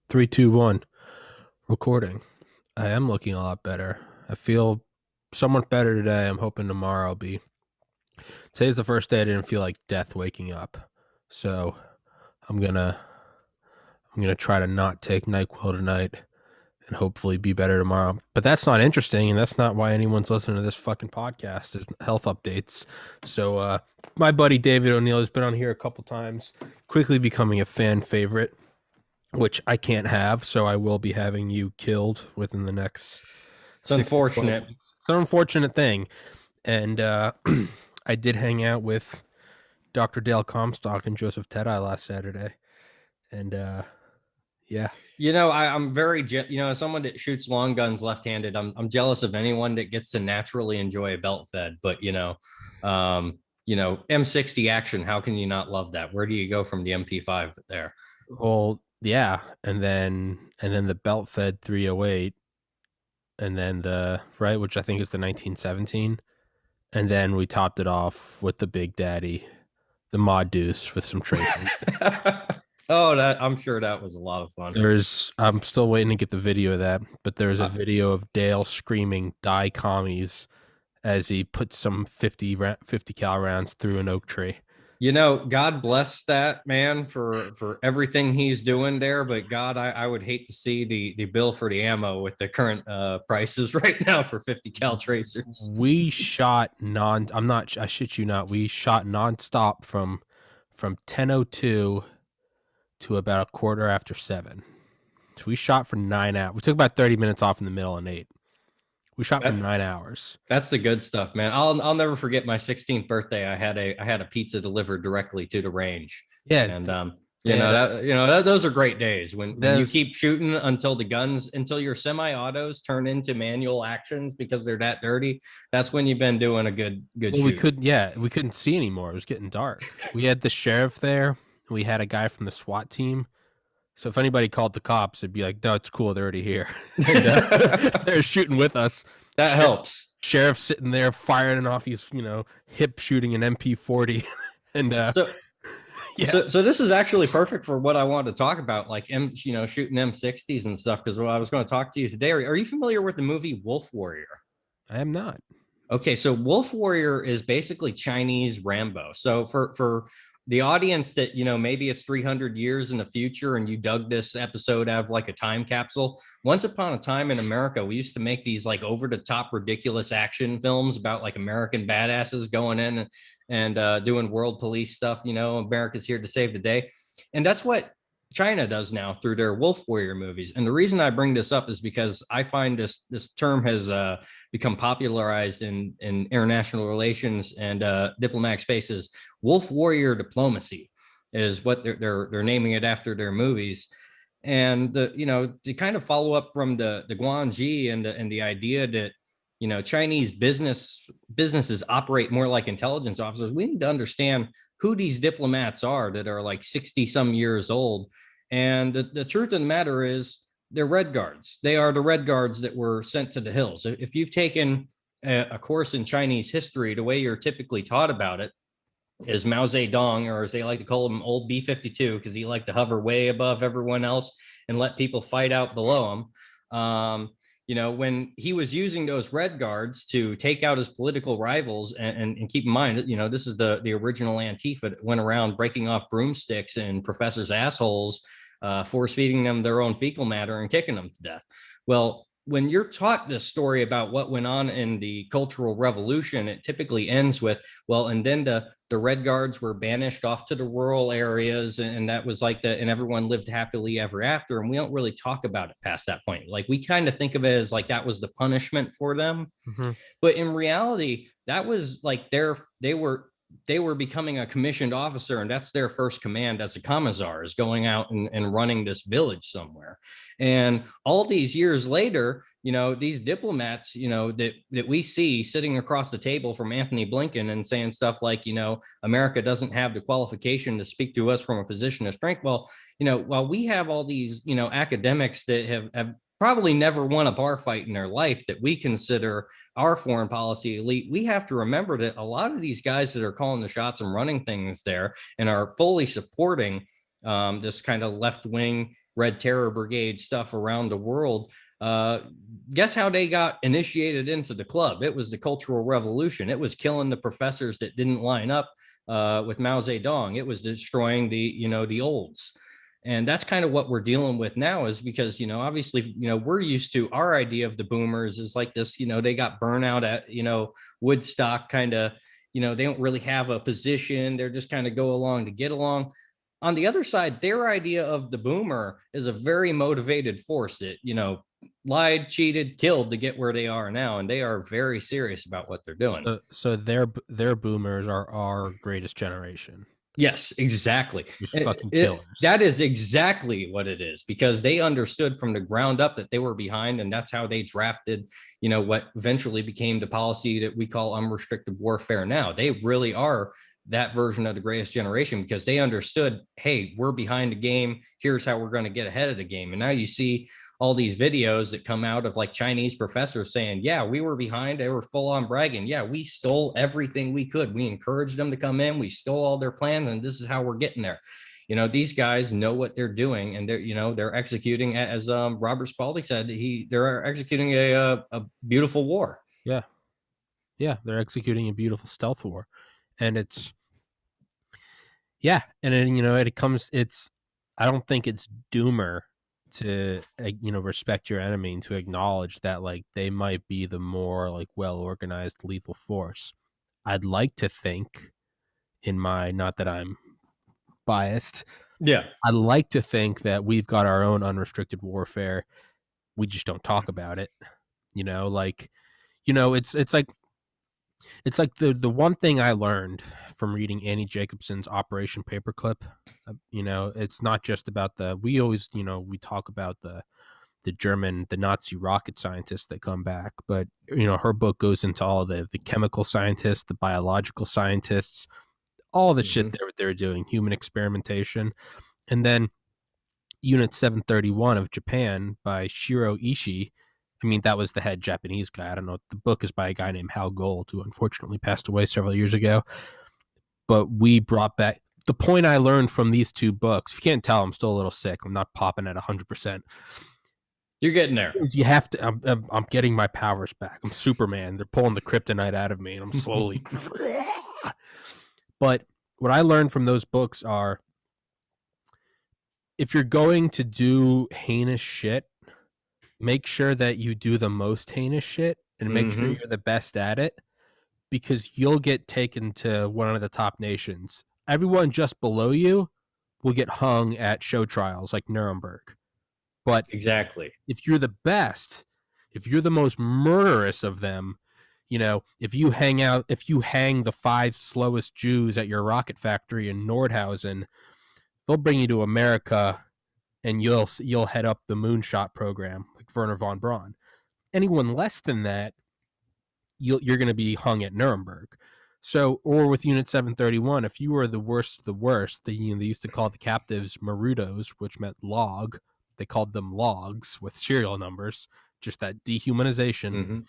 Three, two, one. Recording. I am looking a lot better. I feel somewhat better today. I'm hoping tomorrow will be. Today's the first day I didn't feel like death waking up. So I'm gonna I'm gonna try to not take NyQuil tonight and hopefully be better tomorrow. But that's not interesting, and that's not why anyone's listening to this fucking podcast. Is health updates. So my buddy David O'Neill has been on here a couple times, quickly becoming a fan favorite, which I can't have, so I will be having you killed within the next It's 6 to 12 unfortunate. weeks. It's an unfortunate thing. And I did hang out with Dr. Dale Comstock and Joseph Tedeye last Saturday. And yeah. I'm very, as someone that shoots long guns left-handed, I'm jealous of anyone that gets to naturally enjoy a belt fed. But M60 action. How can you not love that? Where do you go from the MP5 there? Well, yeah. And then the belt fed 308. And then which I think is the 1917. And then we topped it off with the Big Daddy, the Mod Deuce with some tracing. Oh, I'm sure that was a lot of fun. I'm still waiting to get the video of that, but there's a Uh, video of Dale screaming "Die commies" as he puts some 50 cal rounds through an oak tree. God bless that man for everything he's doing there. But God, I would hate to see the bill for the ammo with the current prices right now for 50 cal tracers. We shot I shit you not. We shot nonstop from 10:02 to about a quarter after 7. So we shot for 9 hours. We took about 30 minutes off in the middle and 8. We shot for That 9 hours. That's the good stuff, man. I'll never forget my 16th birthday. I had a pizza delivered directly to the range, Yeah, and yeah. those are great days when you There's keep shooting until your semi-autos turn into manual actions because they're that dirty. That's when you've been doing a good Well, shoot. we couldn't see anymore. It was getting dark. We had the sheriff there. We had a guy from the SWAT team. So if anybody called the cops, it'd be like, no, it's cool. They're already here. And That they're shooting with us. helps. Sheriff sitting there firing off his, hip shooting an MP40. And So yeah, so this is actually perfect for what I wanted to talk about, like shooting M60s and stuff. Because I was going to talk to you today. Are you familiar with the movie Wolf Warrior? I am not. Okay, so Wolf Warrior is basically Chinese Rambo. So for the audience that maybe it's 300 years in the future and you dug this episode out of like a time capsule. Once upon a time in America, we used to make these like over the top ridiculous action films about like American badasses going in and doing world police stuff. America's here to save the day, and that's what China does now through their Wolf Warrior movies. And the reason I bring this up is because I find this term has become popularized in international relations and diplomatic spaces. Wolf Warrior diplomacy is what they're naming it after their movies. And to kind of follow up from the Guanji and the idea that Chinese businesses operate more like intelligence officers, we need to understand who these diplomats are that are like 60 some years old. And the truth of the matter is they're Red Guards. They are the Red Guards that were sent to the hills. If you've taken a course in Chinese history, the way you're typically taught about it is Mao Zedong, or as they like to call him, old B-52, because he liked to hover way above everyone else and let people fight out below him. When he was using those Red Guards to take out his political rivals, and keep in mind, this is the original Antifa that went around breaking off broomsticks and professors' assholes, force feeding them their own fecal matter and kicking them to death. Well, when you're taught this story about what went on in the Cultural Revolution, it typically ends with, well, and then the Red Guards were banished off to the rural areas, and that was like and everyone lived happily ever after. And we don't really talk about it past that point. Like we kind of think of it as like that was the punishment for them. Mm-hmm. But in reality, that was like they were becoming a commissioned officer, and that's their first command as a commissar, is going out and running this village somewhere. And all these years later, these diplomats, that we see sitting across the table from Anthony Blinken and saying stuff like, America doesn't have the qualification to speak to us from a position of strength. Well, while we have all these, academics that have probably never won a bar fight in their life that we consider our foreign policy elite, we have to remember that a lot of these guys that are calling the shots and running things there and are fully supporting this kind of left wing Red Terror Brigade stuff around the world. Uh, Guess how they got initiated into the club? It was the Cultural Revolution. It was killing the professors that didn't line up with Mao Zedong. It was destroying the olds. And that's kind of what we're dealing with now, is because, obviously, we're used to our idea of the boomers is like this, they got burnout at, Woodstock kind of, they don't really have a position. They're just kind of go along to get along. On the other side, their idea of the boomer is a very motivated force that, lied, cheated, killed to get where they are now. And they are very serious about what they're doing. So their boomers are our greatest generation. Yes, exactly. Just fucking killers. That is exactly what it is, because they understood from the ground up that they were behind, and that's how they drafted, what eventually became the policy that we call unrestricted warfare now. They really are that version of the greatest generation, because they understood, hey, we're behind the game. Here's how we're going to get ahead of the game. And now you see all these videos that come out of like Chinese professors saying, yeah, we were behind. They were full on bragging. Yeah, we stole everything we could. We encouraged them to come in. We stole all their plans, and this is how we're getting there. These guys know what they're doing, and they're executing, as Robert Spalding said, they're executing a beautiful war. Yeah. Yeah, they're executing a beautiful stealth war. And it's yeah, and then I don't think it's doomer to respect your enemy and to acknowledge that like they might be the more like well organized lethal force. I'd like to think in my, not that I'm biased, Yeah. I'd like to think that we've got our own unrestricted warfare. We just don't talk about it. Like it's like the one thing I learned from reading Annie Jacobson's Operation Paperclip. It's not just about we always, we talk about the Nazi rocket scientists that come back, but her book goes into all the chemical scientists, the biological scientists, all the shit they're doing, human experimentation, and then Unit 731 of Japan by Shiro Ishii. I mean, that was the head Japanese guy. I don't know. The book is by a guy named Hal Gold, who unfortunately passed away several years ago. But we brought back the point I learned from these two books. If you can't tell, I'm still a little sick. I'm not popping at 100%. You're getting there. You have to. I'm getting my powers back. I'm Superman. They're pulling the kryptonite out of me, and I'm slowly. But what I learned from those books are, if you're going to do heinous shit, make sure that you do the most heinous shit and make sure you're the best at it, because you'll get taken to one of the top nations. Everyone just below you will get hung at show trials like Nuremberg. But exactly, if you're the best, if you're the most murderous of them, if you hang the 5 slowest Jews at your rocket factory in Nordhausen, they'll bring you to America and you'll head up the moonshot program like Werner von Braun. Anyone less than that, you're going to be hung at Nuremberg. So, or with Unit 731, if you were the worst of the worst, they used to call the captives Marudos, which meant log. They called them logs with serial numbers, just that dehumanization.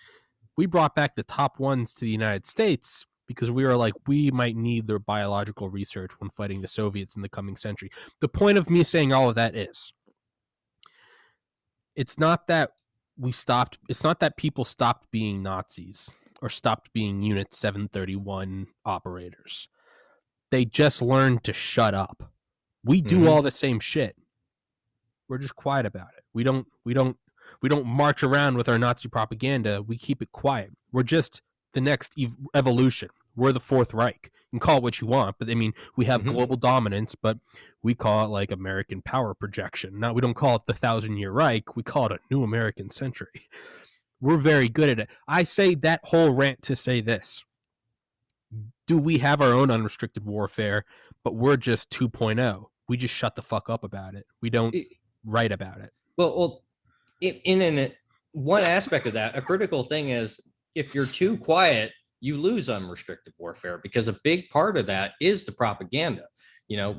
We brought back the top ones to the United States because we were like, we might need their biological research when fighting the Soviets in the coming century. The point of me saying all of that is, it's not that people stopped being Nazis or stopped being Unit 731 operators. They just learned to shut up. We do all the same shit. We're just quiet about it. We don't march around with our Nazi propaganda. We keep it quiet. We're just the next evolution. We're the Fourth Reich. You can call it what you want, but I mean, we have global dominance, but we call it like American power projection. Now, we don't call it the 1,000-year Reich. We call it a new American century. We're very good at it. I say that whole rant to say this. Do we have our own unrestricted warfare, but we're just 2.0. We just shut the fuck up about it. We don't write about it. Well, in one aspect of that, a critical thing is, if you're too quiet, you lose unrestricted warfare, because a big part of that is the propaganda.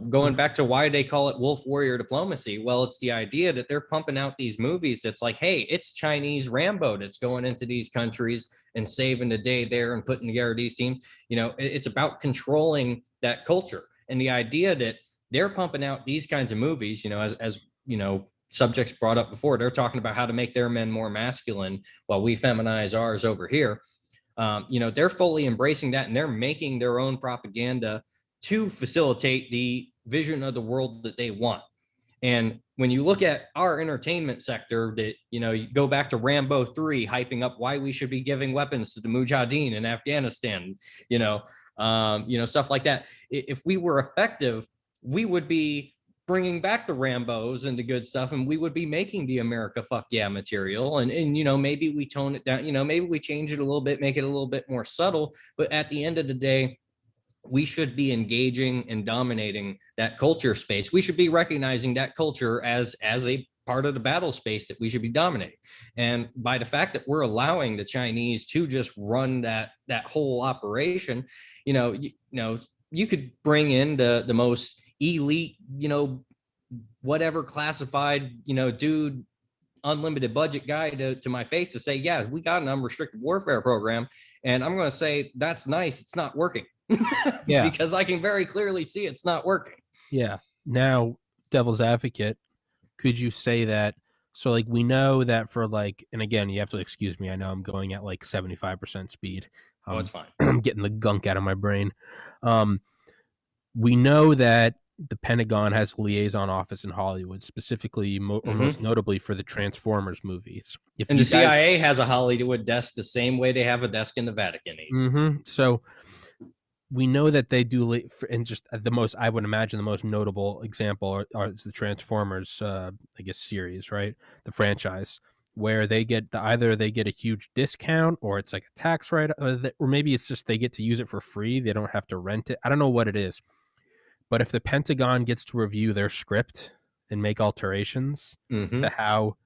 Going back to why they call it wolf warrior diplomacy. Well, it's the idea that they're pumping out these movies that's like, hey, it's Chinese Rambo that's going into these countries and saving the day there and putting together these teams. It's about controlling that culture. And the idea that they're pumping out these kinds of movies, as subjects brought up before. They're talking about how to make their men more masculine while we feminize ours over here. They're fully embracing that, and they're making their own propaganda to facilitate the vision of the world that they want. And when you look at our entertainment sector, that you go back to Rambo 3, hyping up why we should be giving weapons to the Mujahideen in Afghanistan, stuff like that. If we were effective, we would be bringing back the Rambos and the good stuff, and we would be making the America fuck yeah material. And maybe we tone it down, maybe we change it a little bit, make it a little bit more subtle. But at the end of the day, we should be engaging and dominating that culture space. We should be recognizing that culture as a part of the battle space that we should be dominating. And by the fact that we're allowing the Chinese to just run that whole operation, you could bring in the most elite, whatever classified, dude, unlimited budget guy to my face to say, yeah, we got an unrestricted warfare program. And I'm going to say, that's nice. It's not working. Yeah. Because I can very clearly see it's not working. Yeah. Now, devil's advocate, could you say that? So, like, we know that for like, and again, you have to excuse me. I know I'm going at like 75% speed. Oh, it's fine. I'm getting the gunk out of my brain. We know that the Pentagon has a liaison office in Hollywood, specifically or most notably for the Transformers movies. And the CIA has a Hollywood desk the same way they have a desk in the Vatican. So we know that they do, and just the most, I would imagine the most notable example are the Transformers, I guess, series, right? The franchise, where they get either they get a huge discount, or it's like a tax write, or maybe it's just they get to use it for free. They don't have to rent it. I don't know what it is. But if the Pentagon gets to review their script and make alterations to how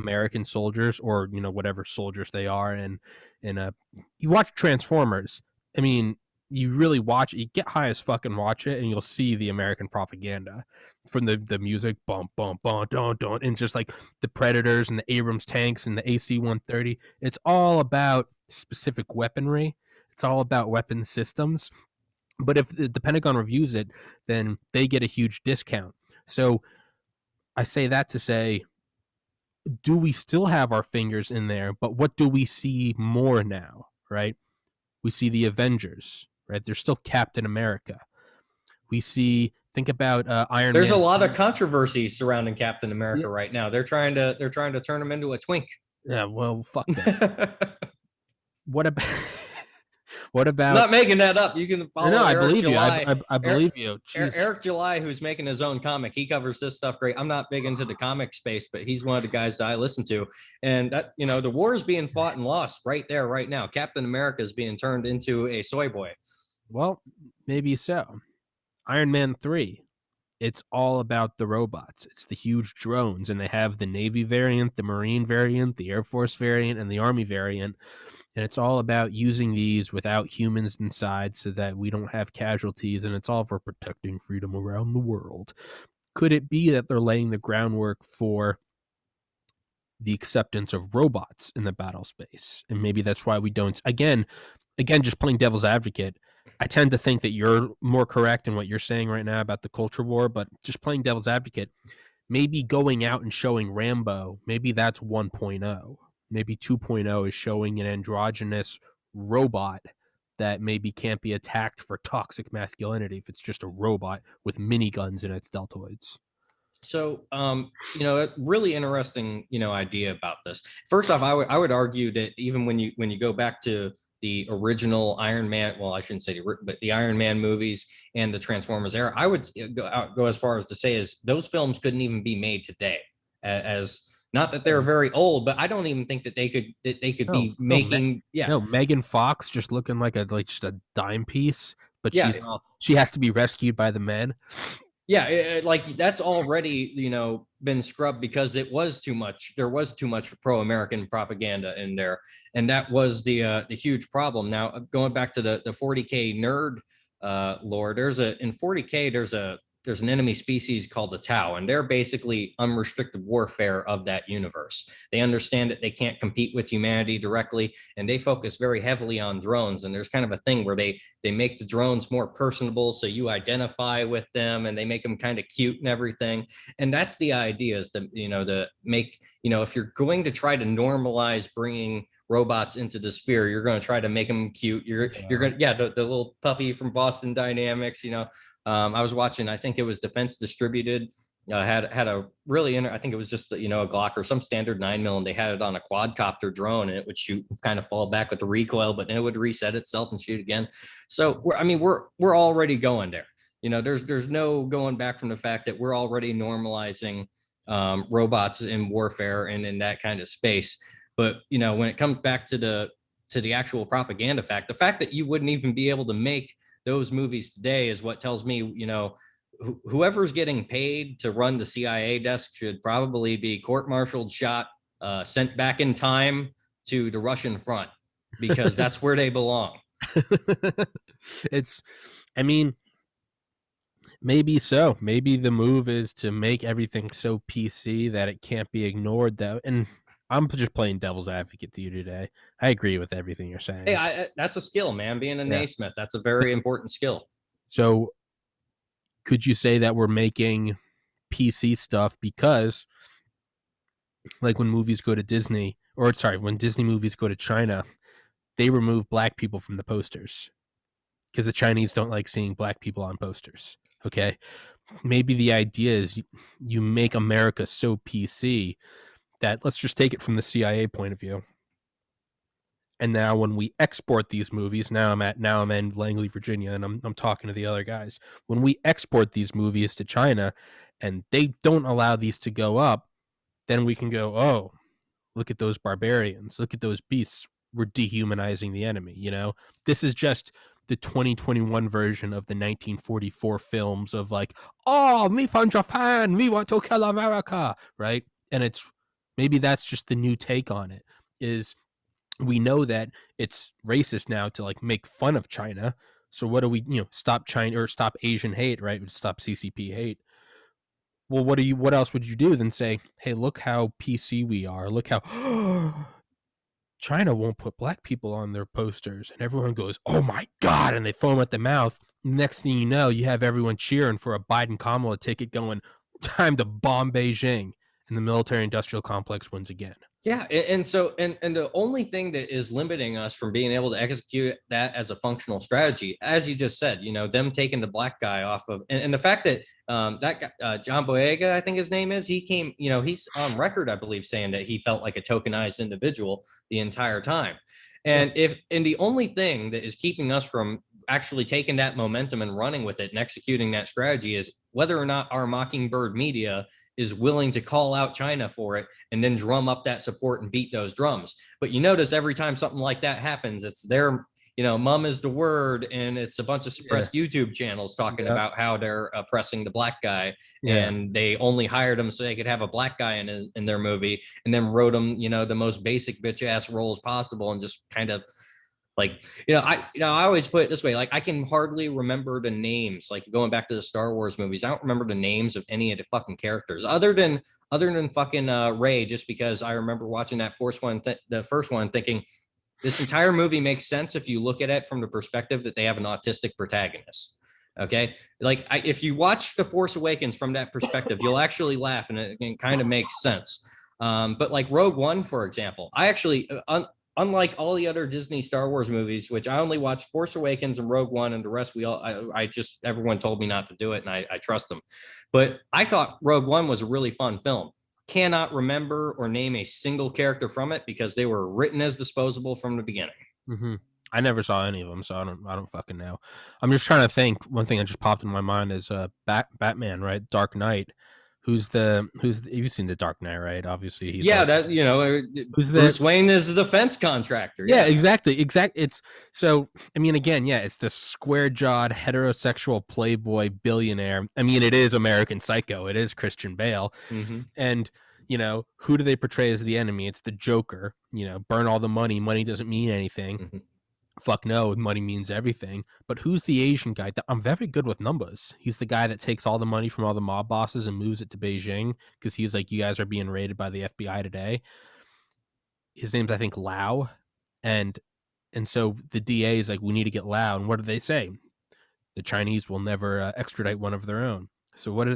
American soldiers, or whatever soldiers they are, and you watch Transformers, I mean, you really watch it, you get high as fucking watch it, and you'll see the American propaganda from the music, bum bum bum dun dun, and just like the Predators and the Abrams tanks and the AC-130. It's all about specific weaponry. It's all about weapon systems. But if the Pentagon reviews it, then they get a huge discount. So I say that to say, do we still have our fingers in there? But what do we see more now, right? We see the Avengers, right? There's still Captain America. We see, think about Iron Man. There's a lot of controversy surrounding Captain America right now. They're trying to turn him into a twink. Yeah, well, fuck that. What about... What about? I'm not making that up. You can follow. No, I Eric believe July. you. I believe you. Eric July, who's making his own comic, he covers this stuff great. I'm not big into the comic space, but he's one of the guys that I listen to. And that, the war is being fought and lost right there, right now. Captain America is being turned into a soy boy. Well, maybe so. Iron Man 3. It's all about the robots. It's the huge drones, and they have the Navy variant, the Marine variant, the Air Force variant, and the Army variant. And it's all about using these without humans inside so that we don't have casualties, and it's all for protecting freedom around the world. Could it be that they're laying the groundwork for the acceptance of robots in the battle space? And maybe that's why we don't. Again, just playing devil's advocate, I tend to think that you're more correct in what you're saying right now about the culture war, but just playing devil's advocate, maybe going out and showing Rambo, maybe that's 1.0. Maybe 2.0 is showing an androgynous robot that maybe can't be attacked for toxic masculinity if it's just a robot with miniguns in its deltoids. So, a really interesting, idea about this. First off, I would argue that even when you go back to the original Iron Man, well, I shouldn't say but the Iron Man movies and the Transformers era, I would go as far as to say is those films couldn't even be made today. As not that they're very old, but I don't even think that they could be making. Megan Fox just looking like just a dime piece, but she has to be rescued by the men. Yeah, like that's already been scrubbed because it was too much. There was too much pro-American propaganda in there, and that was the huge problem. Now going back to the 40K nerd lore, in 40K there's a there's an enemy species called the Tau, and they're basically unrestricted warfare of that universe. They understand that they can't compete with humanity directly, and they focus very heavily on drones. And there's kind of a thing where they make the drones more personable, so you identify with them, and they make them kind of cute and everything. And that's the idea, is to make, if you're going to try to normalize bringing robots into the sphere, you're going to try to make them cute. You're going to, yeah, the little puppy from Boston Dynamics. I was watching, I think it was Defense Distributed, had a really, I think it was just, a Glock or some standard 9mm, and they had it on a quadcopter drone, and it would shoot and kind of fall back with the recoil, but then it would reset itself and shoot again. So we're already going there. There's no going back from the fact that we're already normalizing robots in warfare and in that kind of space. But when it comes back to the actual propaganda fact, the fact that you wouldn't even be able to make those movies today is what tells me, whoever's getting paid to run the CIA desk should probably be court-martialed, shot, sent back in time to the Russian front, because that's where they belong. It's, I mean, maybe so. Maybe the move is to make everything so PC that it can't be ignored, though. And I'm just playing devil's advocate to you today. I agree with everything you're saying. Hey, that's a skill, man. Being a Naismith, that's a very important skill. So could you say that we're making PC stuff because, like, when movies go to Disney, or sorry, when Disney movies go to China, they remove black people from the posters because the Chinese don't like seeing black people on posters. Okay. Maybe the idea is you make America so PC that, let's just take it from the CIA point of view. And now when we export these movies, now I'm in Langley, Virginia, and I'm talking to the other guys. When we export these movies to China and they don't allow these to go up, then we can go, oh, look at those barbarians, look at those beasts. We're dehumanizing the enemy, This is just the 2021 version of the 1944 films of, like, oh, me from Japan, we want to kill America, right? And it's, maybe that's just the new take on it, is we know that it's racist now to, like, make fun of China. So what do we, stop China, or stop Asian hate, right? Stop CCP hate. Well, what else would you do than say, hey, look how PC we are. Look how China won't put black people on their posters. And everyone goes, oh my God. And they foam at the mouth. Next thing you know, you have everyone cheering for a Biden Kamala ticket, going, time to bomb Beijing. And the military industrial complex wins again. Yeah, and so the only thing that is limiting us from being able to execute that as a functional strategy, as you just said, them taking the black guy off of, and the fact that that guy, John Boyega, I think his name is, he came, he's on record, I believe, saying that he felt like a tokenized individual the entire time. And the only thing that is keeping us from actually taking that momentum and running with it and executing that strategy is whether or not our Mockingbird media is willing to call out China for it and then drum up that support and beat those drums. But you notice every time something like that happens, it's their, mum is the word, and it's a bunch of suppressed YouTube channels talking about how they're oppressing the black guy, and they only hired him so they could have a black guy in their movie, and then wrote him, the most basic bitch ass roles possible, and just kind of, like, I always put it this way, like, I can hardly remember the names, like, going back to the Star Wars movies, I don't remember the names of any of the fucking characters other than fucking Rey, just because I remember watching that the first one, thinking this entire movie makes sense if you look at it from the perspective that they have an autistic protagonist. Okay, like, if you watch The Force Awakens from that perspective, you'll actually laugh, and it kind of makes sense. But like Rogue One, for example, I actually, unlike all the other Disney Star Wars movies, which I only watched Force Awakens and Rogue One, and the rest I just, everyone told me not to do it, and I trust them. But I thought Rogue One was a really fun film. Cannot remember or name a single character from it because they were written as disposable from the beginning. Mm-hmm. I never saw any of them, so I don't fucking know. I'm just trying to think. One thing that just popped in my mind is Batman, right? Dark Knight. You've seen the Dark Knight, right? Obviously, he's Bruce Wayne is a defense contractor. Yeah, exactly. It's so, I mean, again, it's the square-jawed heterosexual playboy billionaire. I mean, it is American Psycho. It is Christian Bale. Mm-hmm. And who do they portray as the enemy? It's the Joker. Burn all the money. Money doesn't mean anything. Mm-hmm. Fuck no, money means everything. But who's the Asian guy? I'm very good with numbers. He's the guy that takes all the money from all the mob bosses and moves it to Beijing because he's like, you guys are being raided by the FBI today. His name's, I think, Lau. And so the DA is like, we need to get Lau. And what do they say? The Chinese will never extradite one of their own. So what do?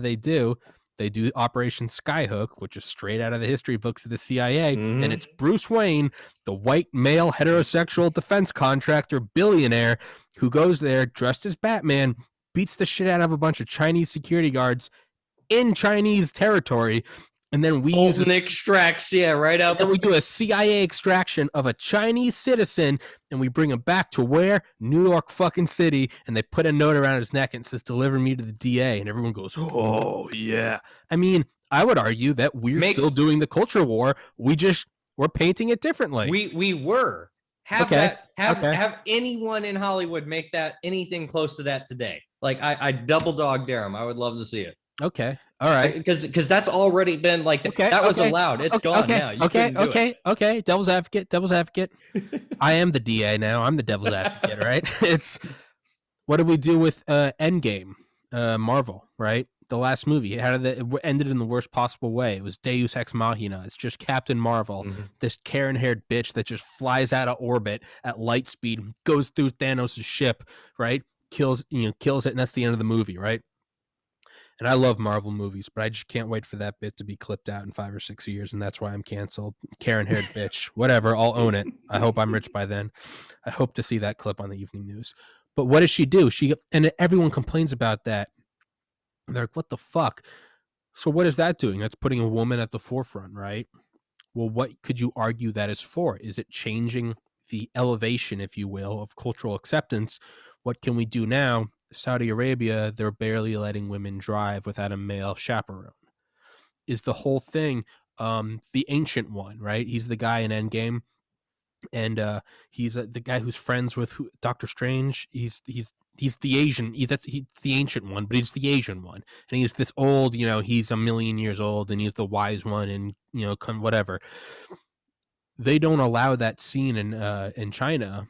They do Operation Skyhook, which is straight out of the history books of the CIA, and Mm-hmm. it's Bruce Wayne, the white male heterosexual defense contractor billionaire, who goes there dressed as Batman, beats the shit out of a bunch of Chinese security guards in Chinese territory, and then we use Fulton extracts, right out. then we do a CIA extraction of a Chinese citizen, and we bring him back to where? New York fucking City, and they put a note around his neck and says, "Deliver me to the DA," and everyone goes, "Oh yeah." I mean, I would argue that we're still doing the culture war. We're painting it differently. We were. Have anyone in Hollywood make that anything close to that today? Like I double dog dare them. I would love to see it. Okay. All right. Because that's already been like that was allowed. It's gone now. You okay. Devil's advocate. I am the DA now. I'm the devil's advocate, right? It's what did we do with Endgame, Marvel, right? The last movie. It ended in the worst possible way. It was Deus Ex Machina. It's just Captain Marvel, this Karen-haired bitch that just flies out of orbit at light speed, goes through Thanos' ship, right? Kills it, and that's the end of the movie, right? And I love Marvel movies, but I just can't wait for that bit to be clipped out in 5 or 6 years, and that's why I'm canceled. Karen-haired bitch. Whatever, I'll own it. I hope I'm rich by then. I hope to see that clip on the evening news. But what does she do? And everyone complains about that. They're like, what the fuck? So what is that doing? That's putting a woman at the forefront, right? Well, what could you argue that is for? Is it changing the elevation, if you will, of cultural acceptance? What can we do now? Saudi Arabia, they're barely letting women drive without a male chaperone. Is the whole thing the Ancient One, right? He's the guy in Endgame, and he's the guy who's friends with Doctor Strange. He's the Asian. He's the Ancient One, but he's the Asian one, and he's this old. He's a million years old, and he's the wise one, and whatever. They don't allow that scene in China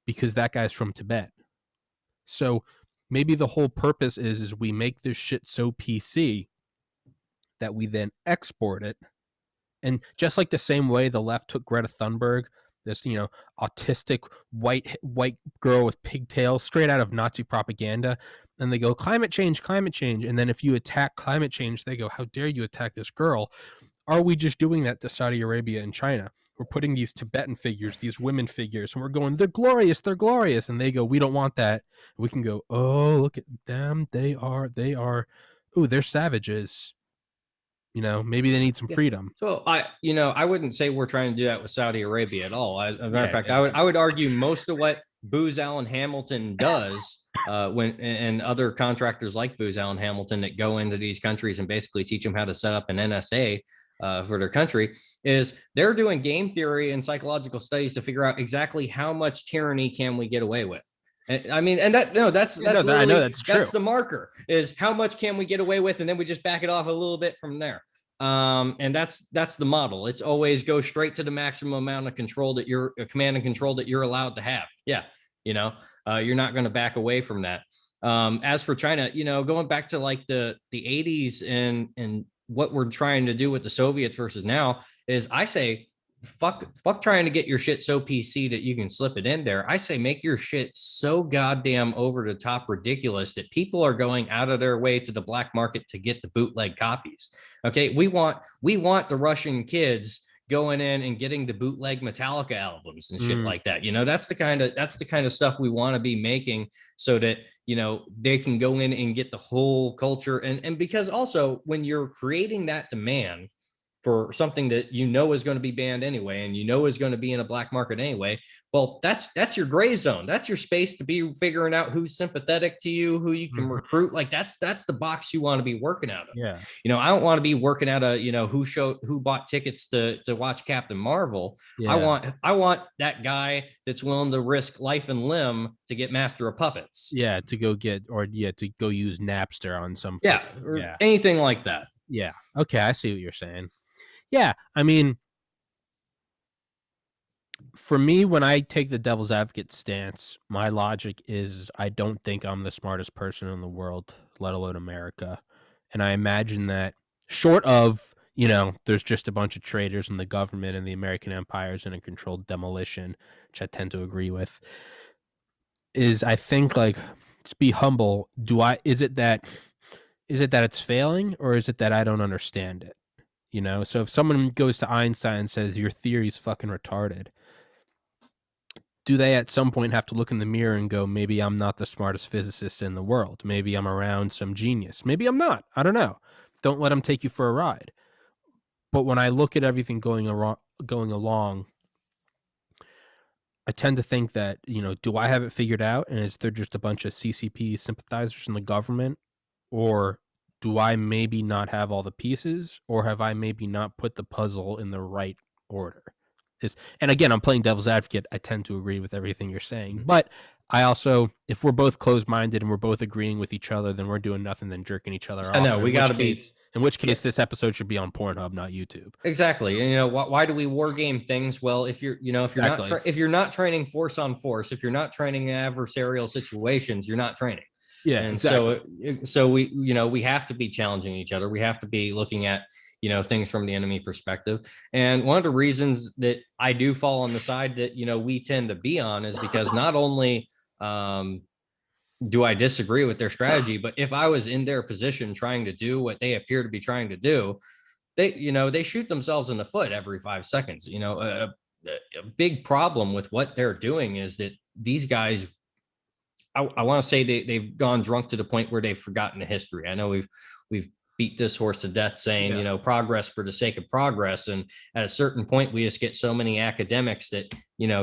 because that guy's from Tibet. So maybe the whole purpose is we make this shit so PC that we then export it. And just like the same way the left took Greta Thunberg, this autistic white girl with pigtails straight out of Nazi propaganda, and they go climate change, and then if you attack climate change, they go, how dare you attack this girl? Are we just doing that to Saudi Arabia and China? We're putting these Tibetan figures, these women figures, and we're going, they're glorious, and they go, we don't want that. We can go, oh, look at them, they are, ooh, they're savages. Maybe they need some freedom. So I wouldn't say we're trying to do that with Saudi Arabia at all. As a matter of fact, I would argue most of what Booz Allen Hamilton does and other contractors like Booz Allen Hamilton that go into these countries and basically teach them how to set up an NSA for their country is they're doing game theory and psychological studies to figure out exactly how much tyranny can we get away with. I mean, and that's true. That's the marker is how much can we get away with, and then we just back it off a little bit from there. And that's the model. It's always go straight to the maximum amount of control that you're command and control that you're allowed to have. Yeah, you're not going to back away from that. As for China, going back to like the 80s and what we're trying to do with the Soviets versus now is I say fuck trying to get your shit so PC that you can slip it in there. I say make your shit so goddamn over the top ridiculous that people are going out of their way to the black market to get the bootleg copies. Okay, we want the Russian kids going in and getting the bootleg Metallica albums and shit like that. That's the kind of stuff we want to be making so that they can go in and get the whole culture and because also when you're creating that demand for something that is going to be banned anyway, and is going to be in a black market anyway. Well, that's your gray zone. That's your space to be figuring out who's sympathetic to you, who you can recruit. Like that's the box you want to be working out of. Yeah. I don't want to be working out of who bought tickets to watch Captain Marvel. Yeah. I want that guy that's willing to risk life and limb to get Master of Puppets. Yeah, to go use Napster on some. Anything like that. Yeah. Okay, I see what you're saying. Yeah, I mean, For me, when I take the devil's advocate stance, my logic is I don't think I'm the smartest person in the world, let alone America. And I imagine that short of, there's just a bunch of traitors in the government and the American empire is in a controlled demolition, which I tend to agree with, is I think like just be humble. Is it that it's failing or is it that I don't understand it? So if someone goes to Einstein and says your theory's fucking retarded, do they at some point have to look in the mirror and go, maybe I'm not the smartest physicist in the world. Maybe I'm around some genius. Maybe I'm not. I don't know. Don't let them take you for a ride. But when I look at everything going along, I tend to think that, do I have it figured out? And is there just a bunch of CCP sympathizers in the government? Or do I maybe not have all the pieces? Or have I maybe not put the puzzle in the right order? And again, I'm playing devil's advocate. I tend to agree with everything you're saying. But I also, if we're both closed-minded and we're both agreeing with each other, then we're doing nothing than jerking each other I off. know And we got to be. in which Yeah, case, this episode should be on Pornhub, not YouTube. exactly. And why do we war game things? Well, if you're, Exactly. if you're not training force on force, if you're not training adversarial situations, you're not training. Yeah, And exactly. so we have to be challenging each other. We have to be looking at, things from the enemy perspective. And one of the reasons that I do fall on the side that, we tend to be on is because not only, do I disagree with their strategy, but if I was in their position trying to do what they appear to be trying to do, they shoot themselves in the foot every 5 seconds. A big problem with what they're doing is that these guys, I want to say they've gone drunk to the point where they've forgotten the history. I know we've beat this horse to death saying, progress for the sake of progress. And at a certain point, we just get so many academics that,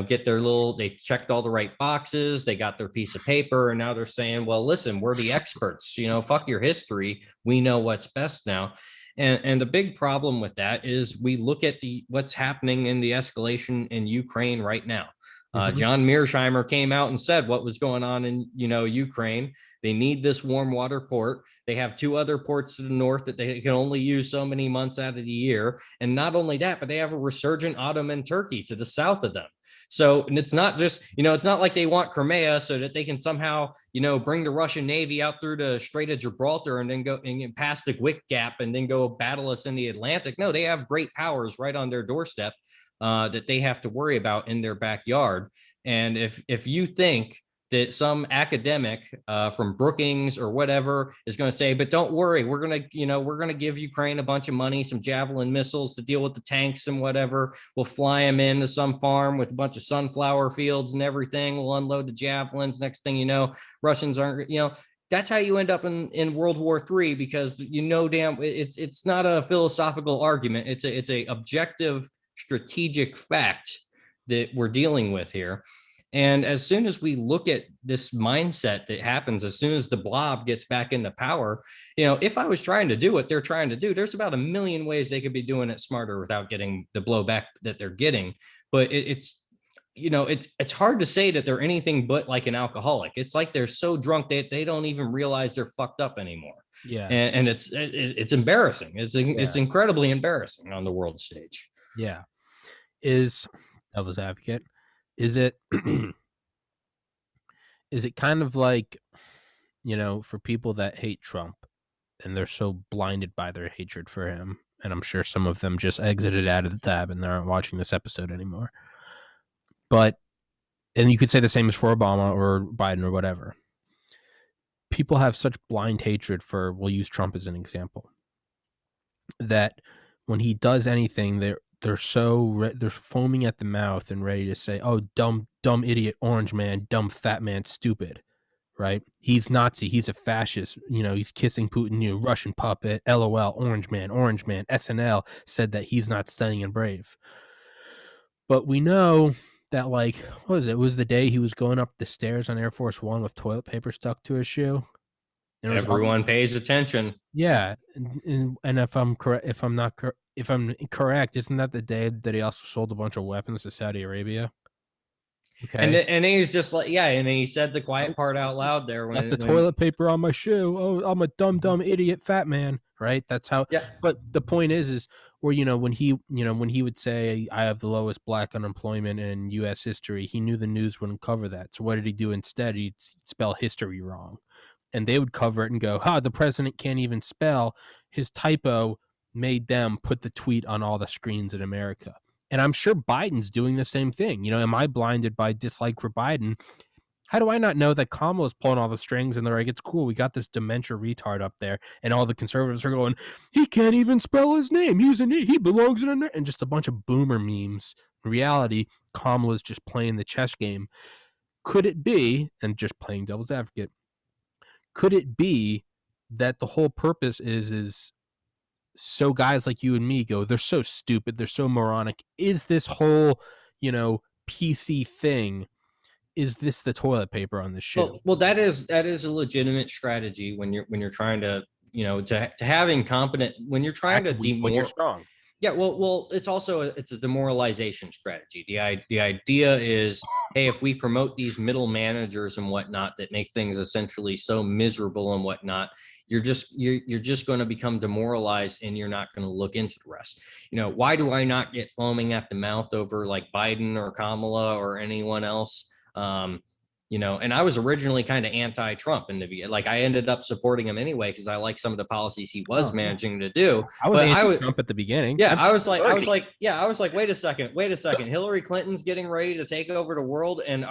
get they checked all the right boxes, they got their piece of paper, and now they're saying, well, listen, we're the experts, fuck your history. We know what's best now. And the big problem with that is we look at what's happening in the escalation in Ukraine right now. John Mearsheimer came out and said what was going on in Ukraine. They need this warm water port. They have 2 other ports to the north that they can only use so many months out of the year. And not only that, but they have a resurgent Ottoman Turkey to the south of them. So, and it's not just, it's not like they want Crimea so that they can somehow, bring the Russian Navy out through the Strait of Gibraltar and then go and pass the Wick Gap and then go battle us in the Atlantic. No, they have great powers right on their doorstep that they have to worry about in their backyard. And if you think that some academic from Brookings or whatever is going to say, but don't worry, we're going to give Ukraine a bunch of money, some Javelin missiles to deal with the tanks and whatever. We'll fly them into some farm with a bunch of sunflower fields and everything. We'll unload the Javelins. Next thing you know, Russians aren't, that's how you end up in World War III, because damn, it's not a philosophical argument. It's a objective strategic fact that we're dealing with here. And as soon as we look at this mindset that happens, as soon as the blob gets back into power, if I was trying to do what they're trying to do, there's about a million ways they could be doing it smarter without getting the blowback that they're getting. But it's hard to say that they're anything but like an alcoholic. It's like they're so drunk that they don't even realize they're fucked up anymore. Yeah. And it's embarrassing. It's incredibly embarrassing on the world stage. Yeah. Is devil's advocate, is it is it kind of like, for people that hate Trump and they're so blinded by their hatred for him, and I'm sure some of them just exited out of the tab and they aren't watching this episode anymore. But, and you could say the same as for Obama or Biden or whatever. People have such blind hatred for, we'll use Trump as an example, that when he does anything, they're foaming at the mouth and ready to say, "Oh, dumb idiot, orange man, dumb fat man, stupid." Right? He's Nazi. He's a fascist. He's kissing Putin. Russian puppet. LOL. Orange man. SNL said that he's not stunning and brave. But we know that, like, what was it? It was the day he was going up the stairs on Air Force One with toilet paper stuck to his shoe. And everyone pays attention. Yeah, and if I'm correct, if I'm correct, isn't that the day that he also sold a bunch of weapons to Saudi Arabia? Okay. And he's just like, yeah, and he said the quiet part out loud there Left the toilet paper on my shoe. Oh, I'm a dumb idiot fat man, right? That's how. Yeah. But the point is where when he would say I have the lowest black unemployment in U.S. history, he knew the news wouldn't cover that. So what did he do instead? He'd spell history wrong, and they would cover it and go, "Ha, the president can't even spell." His typo made them put the tweet on all the screens in America. And I'm sure Biden's doing the same thing. Am I blinded by dislike for Biden? How do I not know that Kamala's pulling all the strings and they're like, it's cool, we got this dementia retard up there, and all the conservatives are going, he can't even spell his name. He belongs in a and just a bunch of boomer memes. In reality, Kamala's just playing the chess game. Could it be, and just playing devil's advocate, could it be that the whole purpose is so guys like you and me go, they're so stupid, they're so moronic. Is this whole, PC thing, is this the toilet paper on the shoe? Well, that is a legitimate strategy when you're trying to to having competent when you're trying to Act weak when you're demor. strong. Yeah, well, it's also it's a demoralization strategy. The idea is, hey, if we promote these middle managers and whatnot that make things essentially so miserable and whatnot, you're just going to become demoralized and you're not going to look into the rest. Why do I not get foaming at the mouth over like Biden or Kamala or anyone else? And I was originally kind of anti-Trump in the beginning. Like I ended up supporting him anyway because I like some of the policies he was managing to do. I was But I was anti-Trump at the beginning. yeah, I was like, wait a second. Hillary Clinton's getting ready to take over the world, and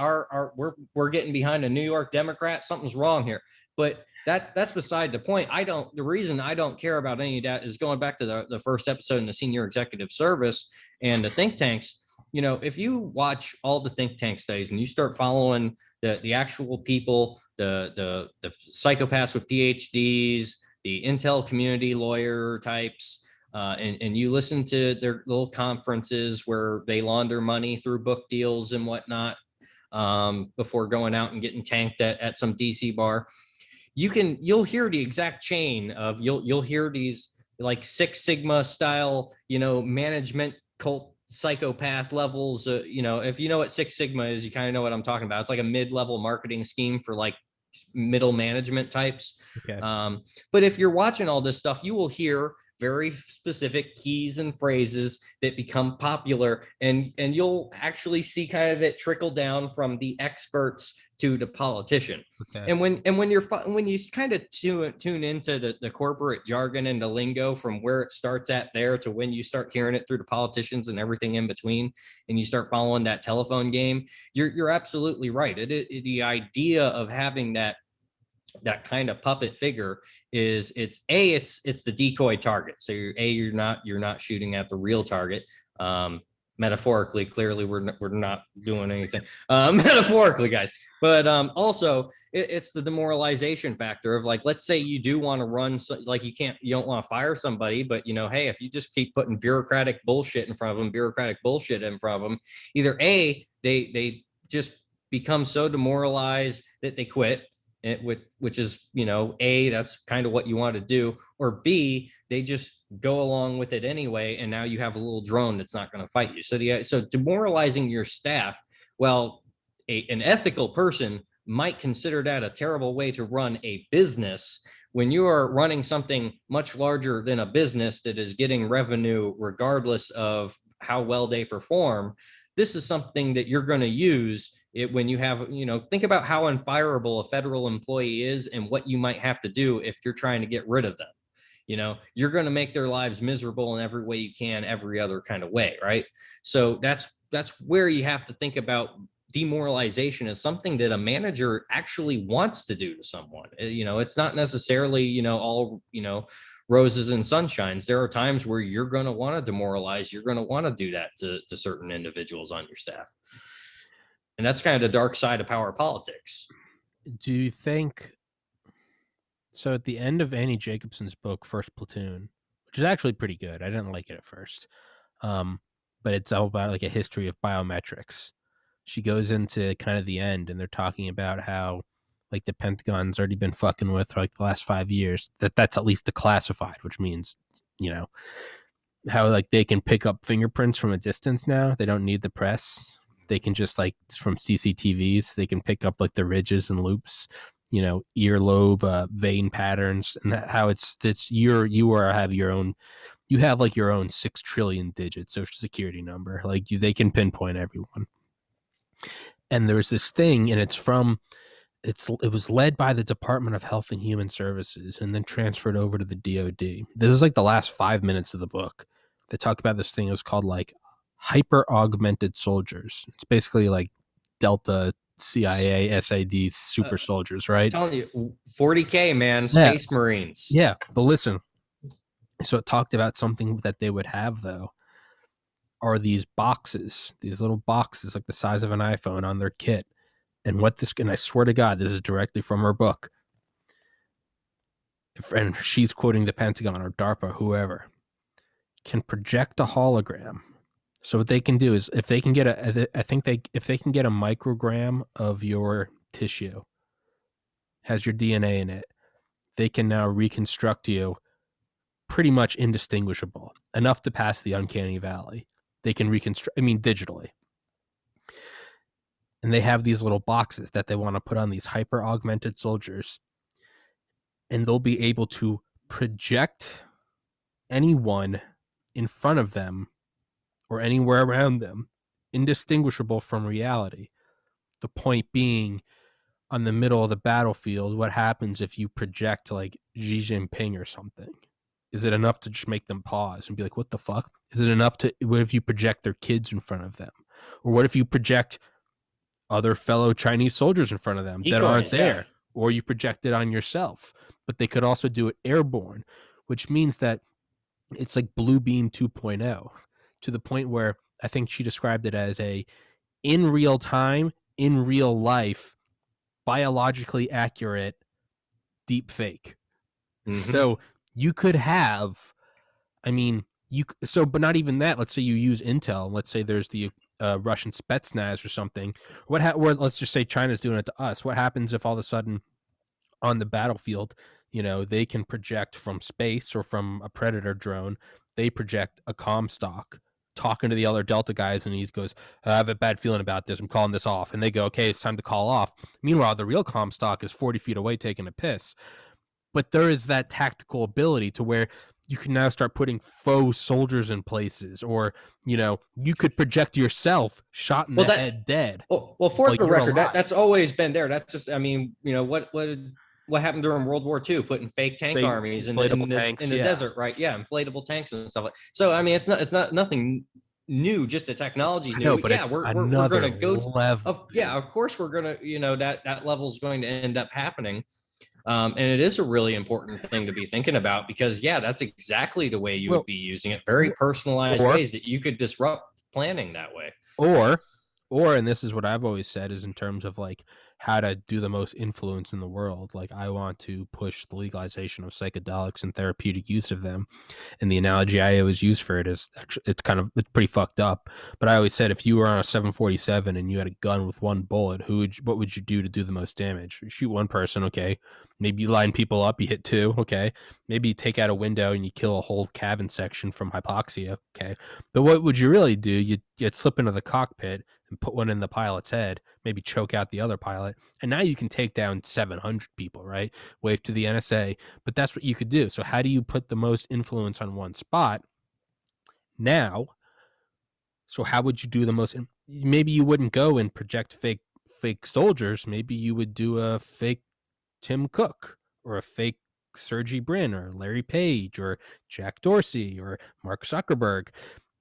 we're getting behind a New York Democrat. Something's wrong here. But that's beside the point. The reason I don't care about any of that is going back to the first episode in the senior executive service and the think tanks. If you watch all the think tank studies and you start following the actual people, the psychopaths with PhDs, the intel community lawyer types, and you listen to their little conferences where they launder money through book deals and whatnot, before going out and getting tanked at some DC bar, you'll hear the exact chain of you'll hear these like Six Sigma style, management cult psychopath levels. If you know what Six Sigma is, you kind of know what I'm talking about. It's like a mid-level marketing scheme for like middle management types. Okay. But if you're watching all this stuff, you will hear very specific keys and phrases that become popular, and you'll actually see kind of it trickle down from the experts to the politician. Okay. And when you kind of tune into the corporate jargon and the lingo from where it starts at there to when you start hearing it through the politicians and everything in between, and you start following that telephone game, you're absolutely right. The idea of having that kind of puppet figure is it's the decoy target. So you're not shooting at the real target. Metaphorically, clearly we're not doing anything metaphorically, guys. But also it's the demoralization factor of like, let's say you do want to run, like you don't want to fire somebody, but hey, if you just keep putting bureaucratic bullshit in front of them, either A, they just become so demoralized that they quit, which is A, that's kind of what you want to do, or B, they just go along with it anyway, and now you have a little drone that's not going to fight you. So demoralizing your staff, well, an ethical person might consider that a terrible way to run a business. When you are running something much larger than a business that is getting revenue regardless of how well they perform, this is something that you're going to use it when you have, think about how unfireable a federal employee is and what you might have to do if you're trying to get rid of them. You're going to make their lives miserable in every way you can, every other kind of way, right? So that's where you have to think about demoralization as something that a manager actually wants to do to someone. It's not necessarily, all, roses and sunshines. There are times where you're going to want to demoralize. You're going to want to do that to certain individuals on your staff. And that's kind of the dark side of power politics. Do you think so? At the end of Annie Jacobson's book, First Platoon, which is actually pretty good, I didn't like it at first, but it's all about like a history of biometrics. She goes into kind of the end, and they're talking about how like the Pentagon's already been fucking with for like the last 5 years. That's at least declassified, which means how like they can pick up fingerprints from a distance now. They don't need the press. They can just like from CCTVs, they can pick up like the ridges and loops. earlobe vein patterns, and how it's you have like your own 6 trillion digit social security number. Like they can pinpoint everyone. And there's this thing, and it was led by the Department of Health and Human Services and then transferred over to the DoD. This is like the last 5 minutes of the book. They talk about this thing. It was called like hyper augmented soldiers. It's basically like Delta, CIA, SID super soldiers, right? Telling you, 40K, man, Yeah. Space Marines. Yeah. But listen, so it talked about something that they would have though are these boxes, these little boxes like the size of an iPhone on their kit. And I swear to God, this is directly from her book. And she's quoting the Pentagon or DARPA, whoever, can project a hologram. So what they can do is if they can get if they can get a microgram of your tissue, has your DNA in it, they can now reconstruct you pretty much indistinguishable, enough to pass the uncanny valley. They can reconstruct, digitally. And they have these little boxes that they want to put on these hyper augmented soldiers, and they'll be able to project anyone in front of them or anywhere around them indistinguishable from reality. The point being, on the middle of the battlefield, what happens if you project like Xi Jinping or something? Is it enough to just make them pause and be like, what the fuck? Is it enough what if you project their kids in front of them? Or what if you project other fellow Chinese soldiers in front of them that aren't there? Yeah. Or you project it on yourself. But they could also do it airborne, which means that it's like Blue Beam 2.0, to the point where I think she described it as in real time, in real life, biologically accurate deep fake. Mm-hmm. So you could have, but not even that. Let's say you use Intel. Let's say there's the Russian Spetsnaz or something. Or let's just say China's doing it to us. What happens if all of a sudden on the battlefield, they can project from space or from a Predator drone, they project a Comstock talking to the other Delta guys, and he goes, I have a bad feeling about this. I'm calling this off. And they go, okay, it's time to call off. Meanwhile, the real Comstock is 40 feet away taking a piss. But there is that tactical ability to where you can now start putting faux soldiers in places, or, you could project yourself shot in the head dead. Well, for the record, that's always been there. That's just, what happened during World War II, putting fake tank armies in the desert, right? Yeah, inflatable tanks and stuff. So, it's not nothing new, just the technology's new. But yeah, we're going to go level. Of course we're going to, that level is going to end up happening. And it is a really important thing to be thinking about, because that's exactly the way you would be using it. Very personalized ways that you could disrupt planning that way. Or, and this is what I've always said, is in terms of like how to do the most influence in the world. Like, I want to push the legalization of psychedelics and therapeutic use of them. And the analogy I always use for it is actually, it's pretty fucked up. But I always said, if you were on a 747 and you had a gun with one bullet, what would you do to do the most damage? You shoot one person, okay. Maybe you line people up, you hit two, okay. Maybe you take out a window and you kill a whole cabin section from hypoxia, okay. But what would you really do? You'd slip into the cockpit and put one in the pilot's head, maybe choke out the other pilot, and now you can take down 700 people, right? Wave to the NSA, but that's what you could do. So how do you put the most influence on one spot? Now, so how would you do the most? Maybe you wouldn't go and project fake soldiers. Maybe you would do a fake Tim Cook, or a fake Sergey Brin, or Larry Page, or Jack Dorsey, or Mark Zuckerberg.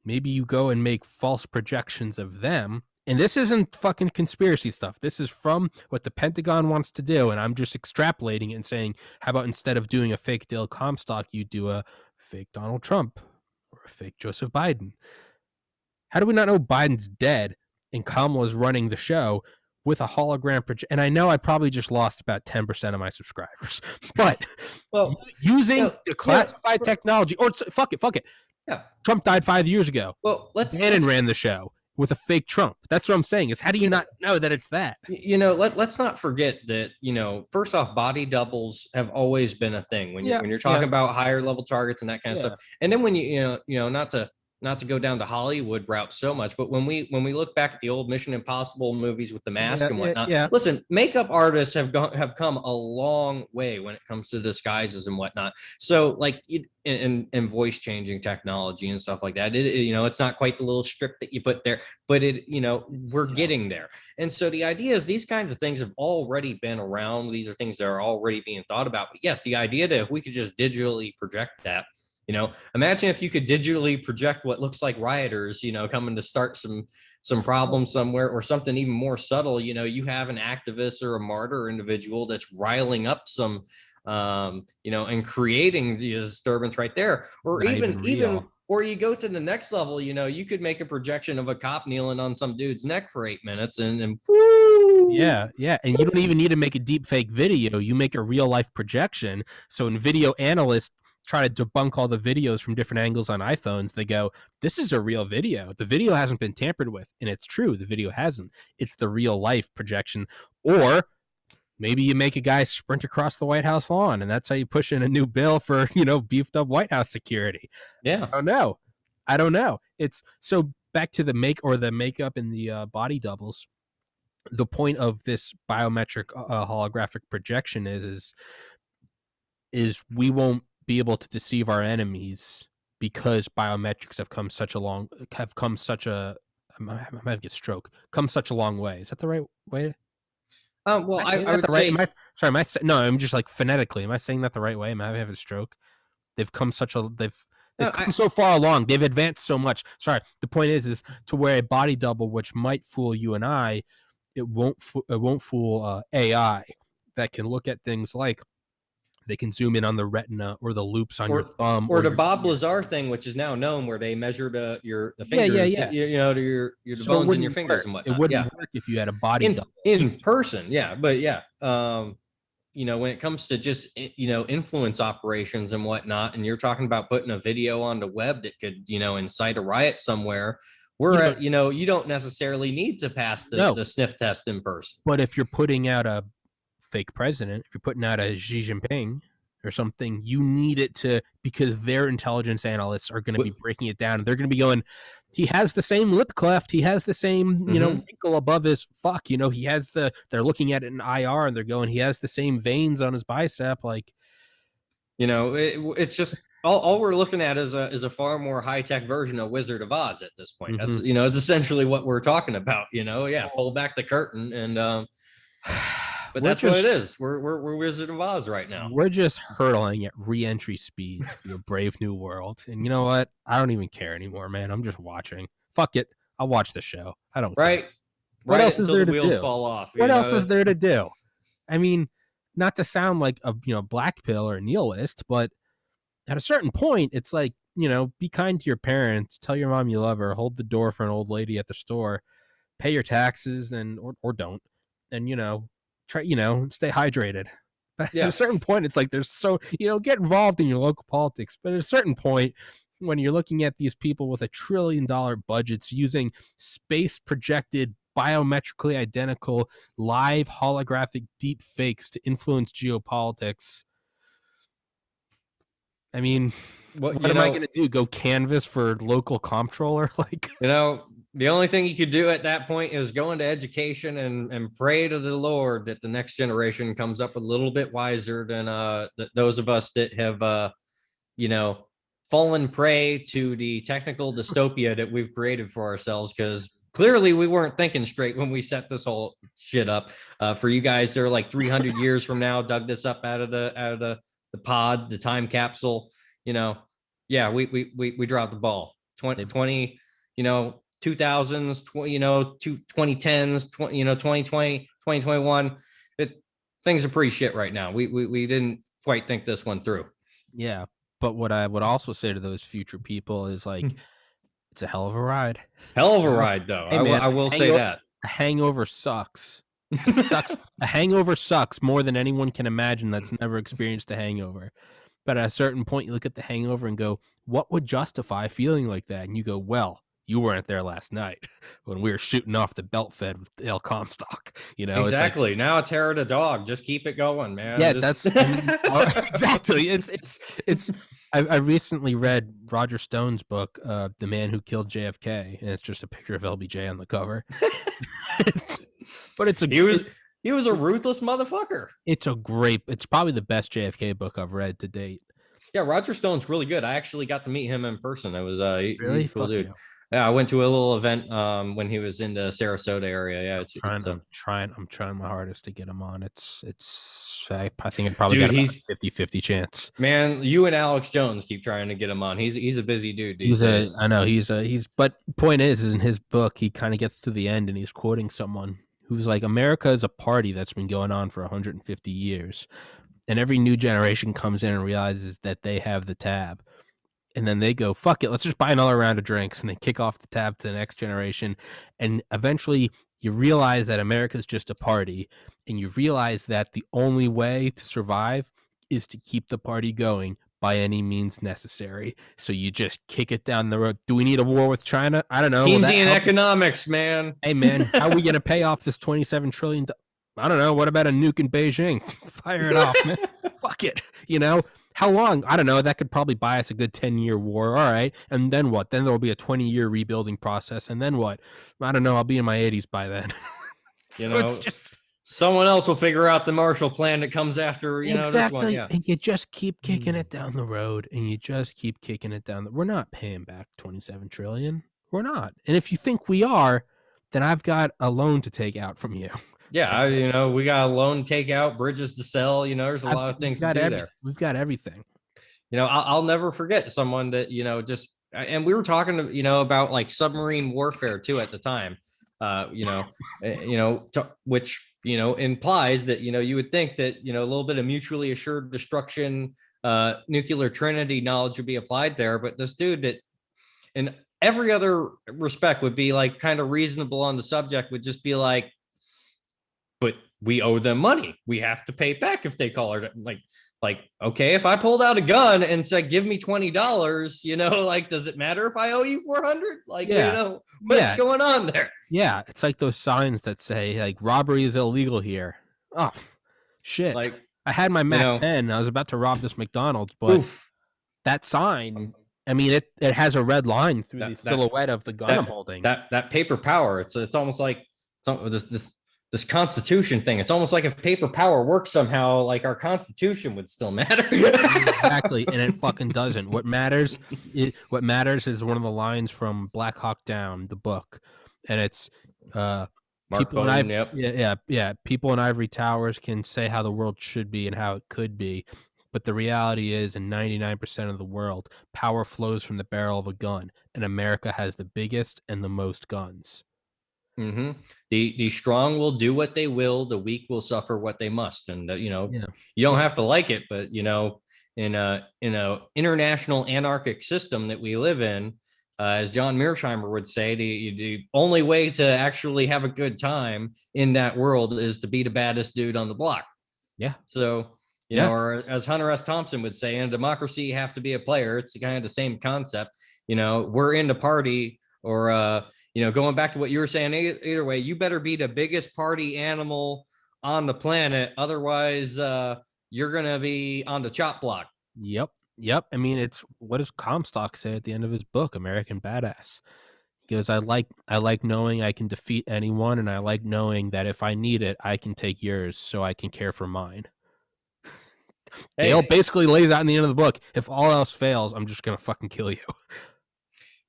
Maybe you go and make false projections of them. And this isn't fucking conspiracy stuff. This is from what the Pentagon wants to do. And I'm just extrapolating it and saying, how about instead of doing a fake Dale Comstock, you do a fake Donald Trump or a fake Joseph Biden? How do we not know Biden's dead and Kamala's running the show with a hologram project? And I know I probably just lost about 10% of my subscribers, but using the classified technology, or fuck it. Yeah. Trump died 5 years ago. Well, Bannon ran the show with a fake Trump. That's what I'm saying, is how do you not know that it's that? Let's not forget that, first off, body doubles have always been a thing when you're talking about higher level targets and that kind of stuff. And then when you not to not to go down the Hollywood route so much, but when we look back at the old Mission Impossible movies with the mask Yeah, and yeah, whatnot, yeah. listen, makeup artists have come a long way when it comes to disguises and whatnot. So like and voice changing technology and stuff like that. It's not quite the little strip that you put there, but we're getting there. And so the idea is these kinds of things have already been around. These are things that are already being thought about. But yes, the idea that if we could just digitally project that, imagine if you could digitally project what looks like rioters, coming to start some problems somewhere, or something even more subtle. You have an activist or a martyr individual that's riling up some, and creating the disturbance right there, or Not even even even real. or you go to the next level. You could make a projection of a cop kneeling on some dude's neck for 8 minutes, and whoo, Yeah, yeah, and you don't even need to make a deep fake video. You make a real life projection. So when video analysts try to debunk all the videos from different angles on iPhones, they go, "This is a real video. The video hasn't been tampered with." And it's true, the video hasn't. It's the real life projection. Or maybe you make a guy sprint across the White House lawn, and that's how you push in a new bill for, beefed up White House security. yeah. I don't know. I don't know. It's so back to the makeup and the body doubles. The point of this biometric holographic projection is we won't be able to deceive our enemies because biometrics have come such a I might get stroke come such a long way. Is that the right way? Well, Am I I, saying I that would the right? say, Am I no? I'm just like phonetically. Am I saying that the right way? Am I having a stroke? They've come such a they've I, come so far along. They've advanced so much. Sorry. The point is to wear a body double, which might fool you and I. It won't fool AI that can look at things like they can zoom in on the retina or the loops on your or thumb or or the your Bob ear. Lazar thing, which is now known, where they measure the Yeah, yeah, fingers, yeah. to your the So it bones in your wouldn't fingers work. and It whatnot. wouldn't Yeah, work if you had a body in double. in person, yeah, but yeah, when it comes to just influence operations and whatnot, and you're talking about putting a video on the web that could incite a riot somewhere, You where don't you don't necessarily need to pass the know. the sniff test in person. But if you're putting out a fake president, if you're putting out a Xi Jinping or something, you need it to because their intelligence analysts are going to be breaking it down. They're going to be going, he has the same lip cleft, he has the same Mm-hmm. wrinkle above his fuck. He has the. They're looking at it in IR and they're going, he has the same veins on his bicep. Like, It's just all we're looking at is a far more high tech version of Wizard of Oz at this point. That's mm-hmm. it's essentially what we're talking about. Yeah, pull back the curtain, and but we're that's what it just is. We're Wizard of Oz right now. we're just hurtling at re-entry speeds to a brave new world. And you know what? I don't even care anymore, man. I'm just watching. Fuck it. I'll watch the show. I don't care. Right, What ride it else is until the there to wheels do? fall off. What else is there to do? I mean, not to sound like a black pill or nihilist, but at a certain point, it's like, be kind to your parents, tell your mom you love her, hold the door for an old lady at the store, pay your taxes and or don't, and try stay hydrated. But at a Yeah. certain point, it's like there's so get involved in your local politics. But at a certain point, when you're looking at these people with $1 trillion budgets using space projected biometrically identical live holographic deep fakes to influence geopolitics, I mean, Well, what am I going to do? Go canvas for local comptroller? Like, the only thing you could do at that point is go into education and pray to the Lord that the next generation comes up a little bit wiser than those of us that have you know fallen prey to the technical dystopia that we've created for ourselves, because clearly we weren't thinking straight when we set this whole shit up. For you guys, they're like 300 years from now, dug this up out of the pod, the time capsule. You know, yeah, we dropped the ball. 20, 2000s, 2010s, 2020, 2021. Things are pretty shit right now. We didn't quite think this one through. yeah. But what I would also say to those future people is like, it's a hell of a ride. Hell of a ride, though. Hey man, I will say that. a hangover sucks. It sucks. A hangover sucks more than anyone can imagine that's never experienced a hangover. But at a certain point, you look at the hangover and go, what would justify feeling like that? And you go, well, you weren't there last night when we were shooting off the belt fed with Dale Comstock. It's like, Exactly. Now it's hair of the dog. Just keep it going, man. yeah, Just that's, I mean, exactly. It's. I recently read Roger Stone's book, "The Man Who Killed JFK," and it's just a picture of LBJ on the cover. But it's a he was he was a ruthless motherfucker. it's probably the best JFK book I've read to date. Yeah, Roger Stone's really good. I actually got to meet him in person. It was he's Really, a cool fuck dude. you. Yeah, I went to a little event when he was in the Sarasota area. Yeah, I'm trying my hardest to get him on. I think I probably dude, got about he's a 50-50 chance. man, you and Alex Jones keep trying to get him on. He's a busy dude these days. I know but point is in his book, he kind of gets to the end and he's quoting someone who's like, America is a party that's been going on for 150 years. And every new generation comes in and realizes that they have the tab. And then they go, fuck it, let's just buy another round of drinks. And they kick off the tab to the next generation. And eventually you realize that America's just a party. And you realize that the only way to survive is to keep the party going by any means necessary. So you just kick it down the road. Do we need a war with China? I don't know. Will that Keynesian help? economics, man. Hey, man, how are we going to pay off this $27 trillion? I don't know. What about a nuke in Beijing? Fire it off, man. Fuck it. How long? I don't know. That could probably buy us a good 10-year war. All right. And then what? Then there'll be a 20-year rebuilding process. And then what? I don't know. I'll be in my 80s by then. It's just someone else will figure out the Marshall Plan that comes after, exactly. this one. Yeah. And you just keep kicking it down the road, and you just keep kicking it down. We're not paying back $27 trillion. We're not. And if you think we are, then I've got a loan to take out from you. Yeah, we got a loan takeout, bridges to sell. There's a lot of things to do there. We've got everything. I'll never forget someone that just, and we were talking about like submarine warfare too at the time. Which implies that you would think that a little bit of mutually assured destruction, nuclear trinity knowledge would be applied there. But this dude that, in every other respect, would be like kind of reasonable on the subject, would just be like, but we owe them money. We have to pay back if they call her. Like, okay, if I pulled out a gun and said, give me $20, like, does it matter if I owe you 400? Like, what's going on there? Yeah. It's like those signs that say like robbery is illegal here. Oh, shit. Like, I had my Mac 10. I was about to rob this McDonald's, but that sign, I mean, it has a red line through the silhouette of the gun I'm holding. That paper power. It's almost like this Constitution thing. It's almost like if paper power works somehow, like our Constitution would still matter. Exactly, and it fucking doesn't. What matters is one of the lines from Black Hawk Down, the book, and it's people people in ivory towers can say how the world should be and how it could be, but the reality is, in 99% of the world, power flows from the barrel of a gun, and America has the biggest and the most guns. Mm-hmm. The strong will do what they will. The weak will suffer what they must. And you don't have to like it, but in a international anarchic system that we live in, as John Mearsheimer would say, the only way to actually have a good time in that world is to be the baddest dude on the block. Yeah. So or as Hunter S. Thompson would say, in a democracy, you have to be a player. It's kind of the same concept. We're in the party, or going back to what you were saying, either way, you better be the biggest party animal on the planet. Otherwise, you're going to be on the chop block. Yep. I mean, it's what does Comstock say at the end of his book, American Badass? He goes, I like knowing I can defeat anyone, and I like knowing that if I need it, I can take yours so I can care for mine. Dale basically lays out in the end of the book, if all else fails, I'm just going to fucking kill you.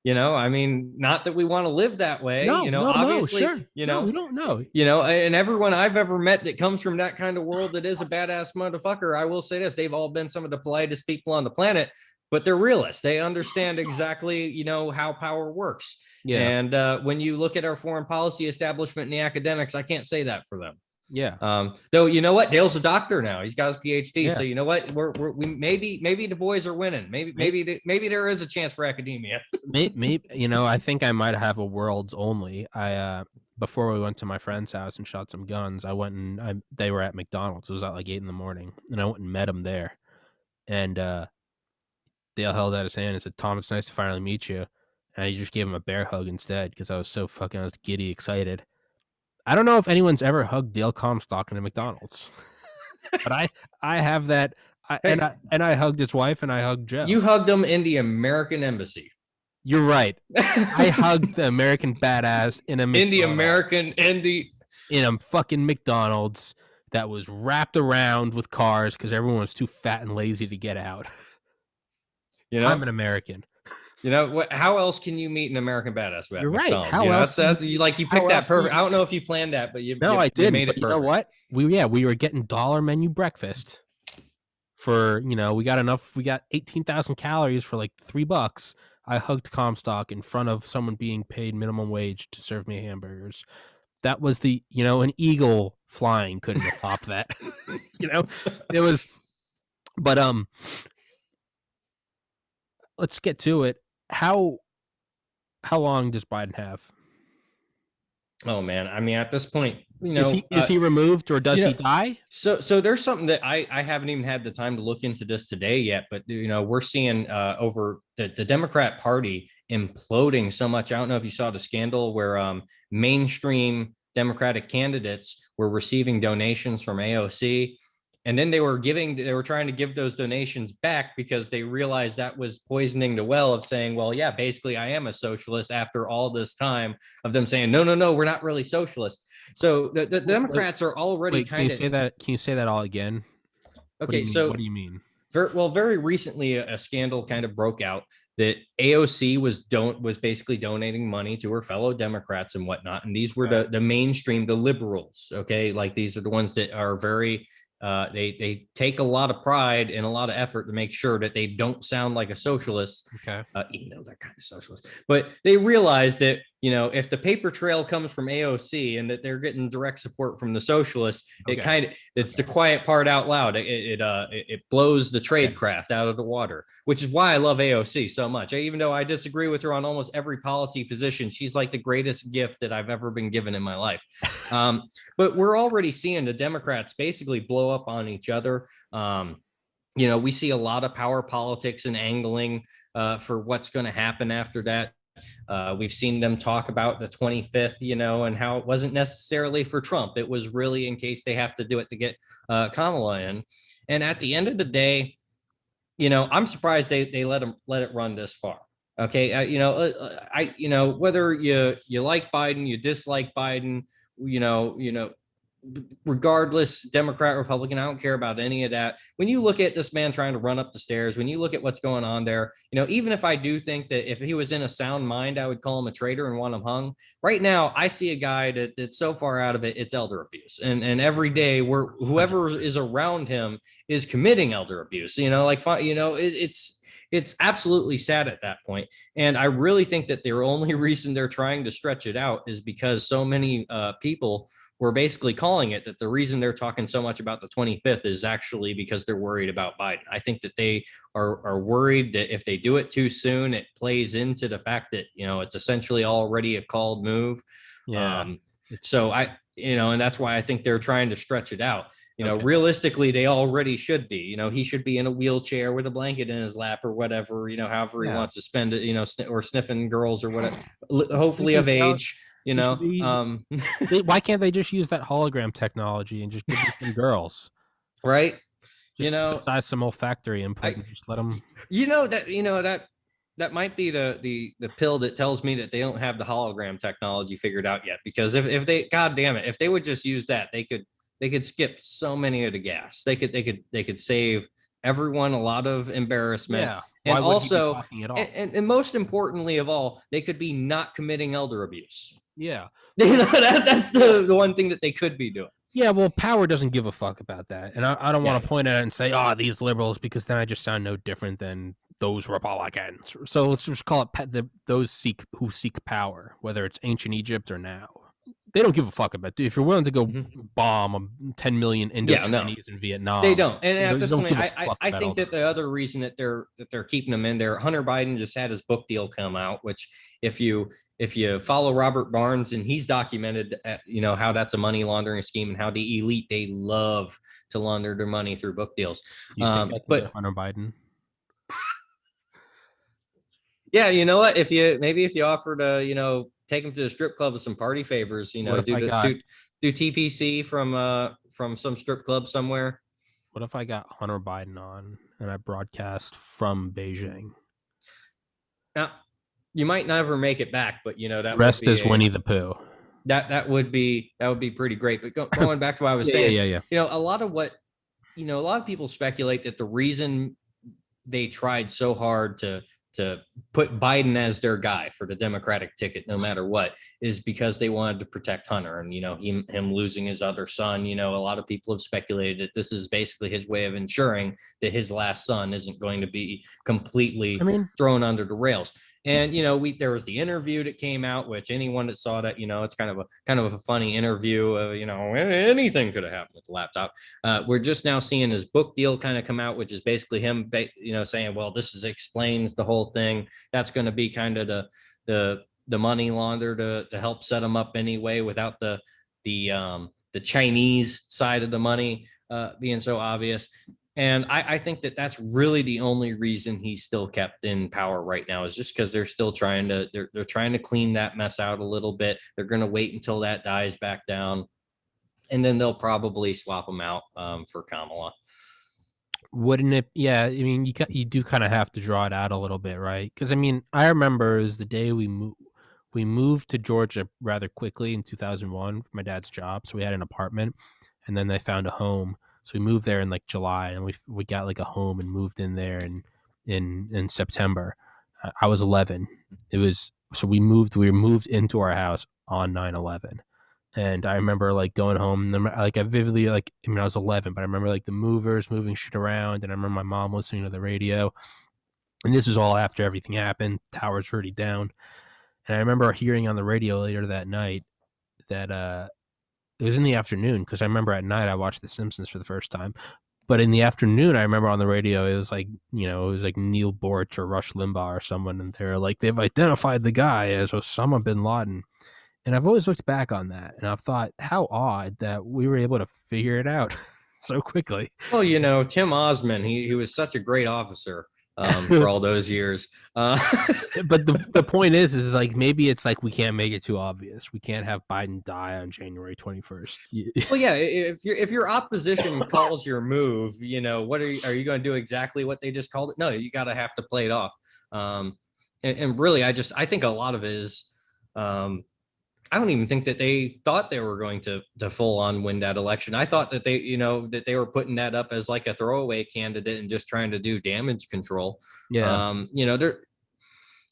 I mean, not that we want to live that way. Obviously, sure. We don't know. And everyone I've ever met that comes from that kind of world that is a badass motherfucker, I will say this: they've all been some of the politest people on the planet, but they're realists. They understand exactly, how power works. Yeah. And when you look at our foreign policy establishment and the academics, I can't say that for them. Yeah. Though you know what, Dale's a doctor now. He's got his PhD. Yeah. So you know what, we maybe the boys are winning. Maybe there is a chance for academia. maybe I think I might have a worlds only. I before we went to my friend's house and shot some guns, I went and they were at McDonald's. It was at like 8 a.m, and I went and met them there. And Dale held out his hand and said, "Tom, it's nice to finally meet you." and I just gave him a bear hug instead because I was giddy excited. I don't know if anyone's ever hugged Dale Comstock in a McDonald's, but I have that. Hey, And I hugged his wife and I hugged you Joe. hugged him in the American embassy. You're right. I hugged the American badass in a In the McDonald's, American, in the, in a fucking McDonald's that was wrapped around with cars because everyone was too fat and lazy to get out. you I'm know, an American. what? How else can you meet an American badass at You're right. McDonald's? How else do you That's meet? like you How picked that else do perfect. you? I don't know if you planned that, but No, I you didn't. made But it you know perfect. what? We were getting dollar menu breakfast for we got enough. We got 18,000 calories for like $3. I hugged Comstock in front of someone being paid minimum wage to serve me hamburgers. That was an eagle flying couldn't have topped that. It was. But let's get to it. How long does Biden have? Oh man, I mean, at this point, Is he removed or does you he know, die? so there's something that I haven't even had the time to look into this today yet, but we're seeing over the Democrat Party imploding so much. I don't know if you saw the scandal where mainstream Democratic candidates were receiving donations from AOC, and then they were trying to give those donations back because they realized that was poisoning the well of saying, well, yeah, basically I am a socialist after all this time of them saying, no, no, no, we're not really socialists. So the Wait, Democrats are already wait. Can you kind of say that? Can you say that all again? What do you okay. mean? What So do you mean? very recently, a scandal kind of broke out that AOC was basically donating money to her fellow Democrats and whatnot, and these were Okay. the mainstream, the liberals. Okay, like these are the ones that are very. They take a lot of pride and a lot of effort to make sure that they don't sound like a socialist, Okay. even though they're kind of socialist. But they realize that if the paper trail comes from AOC and that they're getting direct support from the socialists, Okay. it's the Okay. quiet part out loud. It blows the Okay. trade craft out of the water, which is why I love AOC so much. Even though I disagree with her on almost every policy position, she's like the greatest gift that I've ever been given in my life. But we're already seeing the Democrats basically blow up on each other. We see a lot of power politics and angling for what's going to happen after that. We've seen them talk about the 25th, and how it wasn't necessarily for Trump. It was really in case they have to do it to get Kamala in. And at the end of the day, I'm surprised they let it run this far. Okay, whether you like Biden, you dislike Biden, regardless, Democrat, Republican, I don't care about any of that. When you look at this man trying to run up the stairs, when you look at what's going on there, even if I do think that if he was in a sound mind, I would call him a traitor and want him hung. Right now, I see a guy that's so far out of it, it's elder abuse. And every day where whoever is around him is committing elder abuse, it's absolutely sad at that point. And I really think that the only reason they're trying to stretch it out is because so many people were basically calling it that the reason they're talking so much about the 25th is actually because they're worried about Biden. I think that they are worried that if they do it too soon, it plays into the fact that, it's essentially already a called move. Yeah. Um, It's so and that's why I think they're trying to stretch it out. okay. Realistically, they already should be. He should be in a wheelchair with a blanket in his lap or whatever, however he Yeah. wants to spend it, or sniffing girls or whatever, hopefully Sniffing of cows. age, He should be. Why can't they just use that hologram technology and just give them some girls? right? You Just know, synthesize some olfactory input I and just let them. that might be the pill that tells me that they don't have the hologram technology figured out yet. Because if they, god damn it, if they would just use that, they could skip so many of the gas. They could save everyone a lot of embarrassment. Yeah. And Why would he be also, talking at all? and most importantly of all, they could be not committing elder abuse. Yeah. That's the one thing that they could be doing. Yeah, well, power doesn't give a fuck about that, and I don't want Yeah. to point at it and say, "Oh, these liberals," because then I just sound no different than those Republicans. So let's just call it those who seek power, whether it's ancient Egypt or now. They don't give a fuck about it. If you're willing to go Mhm. bomb 10 million Yeah, no. Indo-Chinese in They Vietnam, don't. And at you this don't point, give a I fuck I about think that elder the abuse. other reason that they're keeping them in there, Hunter Biden just had his book deal come out, which if you follow Robert Barnes, and he's documented how that's a money laundering scheme and how the elite, they love to launder their money through book deals. Do you think I can get But Hunter Biden? Yeah, you know what? If you offer to, take him to the strip club with some party favors, What if I got do TPC from some strip club somewhere. Hunter Biden on and I broadcast from Beijing? Now, you might never make it back, but that would Dressed be as Winnie the Pooh. that would be pretty great. But going back to what I was Yeah, yeah, saying, yeah, yeah. a lot of what a lot of people speculate that the reason they tried so hard to put Biden as their guy for the Democratic ticket, no matter what, is because they wanted to protect Hunter and him losing his other son. A lot of people have speculated that this is basically his way of ensuring that his last son isn't going to be I completely mean, thrown under the rails. And there was the interview that came out, which anyone that saw that, it's kind of a funny interview. Anything could have happened with the laptop. We're just now seeing his book deal kind of come out, which is basically him, saying, "Well, explains the whole thing." That's going to be kind of the money launder to help set him up anyway, without the Chinese side of the money being so obvious. And I think that that's really the only reason he's still kept in power right now, is just because they're still trying to they're trying to clean that mess out a little bit. They're going to wait until that dies back down, and then they'll probably swap him out for Kamala. wouldn't it? Yeah, I mean, you do kind of have to draw it out a little bit, right? Because I mean, I remember it was the day we moved to Georgia rather quickly in 2001 for my dad's job, so we had an apartment, and then they found a home, so we moved there in like July, and we got like a home and moved in there in September. I was 11. It was so we moved into our house on 9/11. And I remember like going home, like I vividly like I mean I was 11, but I remember like the movers moving shit around, and I remember my mom listening to the radio. And this was all after everything happened. Towers already down, and I remember hearing on the radio later that night that it was in the afternoon because I remember at night I watched The Simpsons for the first time. But in the afternoon, I remember on the radio it was like it was like Neil Borch or Rush Limbaugh or someone, and they're like they've identified the guy as Osama bin Laden. And I've always looked back on that and I've thought how odd that we were able to figure it out so quickly. Well, Tim Osmond, he was such a great officer for all those years. But the point is like maybe it's like we can't make it too obvious. We can't have Biden die on January 21st. Well, yeah, if your opposition calls your move, what are you going to do exactly what they just called it? No, you got to have to play it off. And really, I think a lot of it is. I don't even think that they thought they were going to full on win that election. I thought that they were putting that up as like a throwaway candidate and just trying to do damage control. Yeah. They're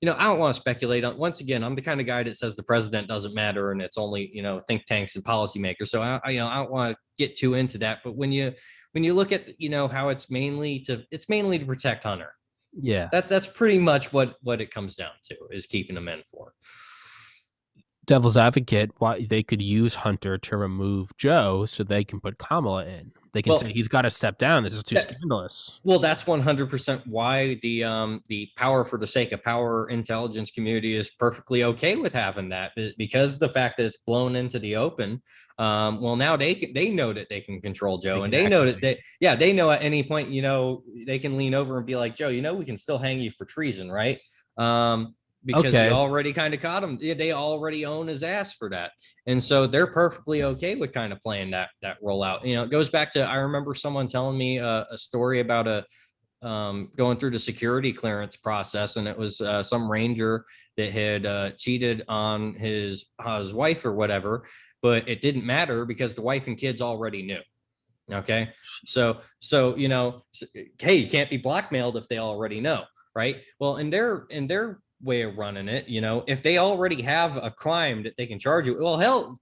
I don't want to speculate on. Once again, I'm the kind of guy that says the president doesn't matter and it's only think tanks and policymakers. So I don't want to get too into that. But when you look at how it's mainly to protect Hunter. Yeah. That's pretty much what it comes down to, is keeping them in for. Devil's advocate, why they could use Hunter to remove Joe so they can put Kamala in. They can say he's got to step down. This is too scandalous. Well, that's 100% why the power for the sake of power intelligence community is perfectly okay with having that, because the fact that it's blown into the open. Well, now they know that they can control Joe, and they know that they know at any point they can lean over and be like, Joe, we can still hang you for treason, right? Because they already kind of caught him. They already own his ass for that. And so they're perfectly okay with kind of playing that rollout. It goes back to, I remember someone telling me a story about going through the security clearance process. And it was some ranger that had cheated on his wife or whatever, but it didn't matter because the wife and kids already knew. Okay. So, hey, you can't be blackmailed if they already know. Right. Well, in their way of running it, if they already have a crime that they can charge you, well, hell,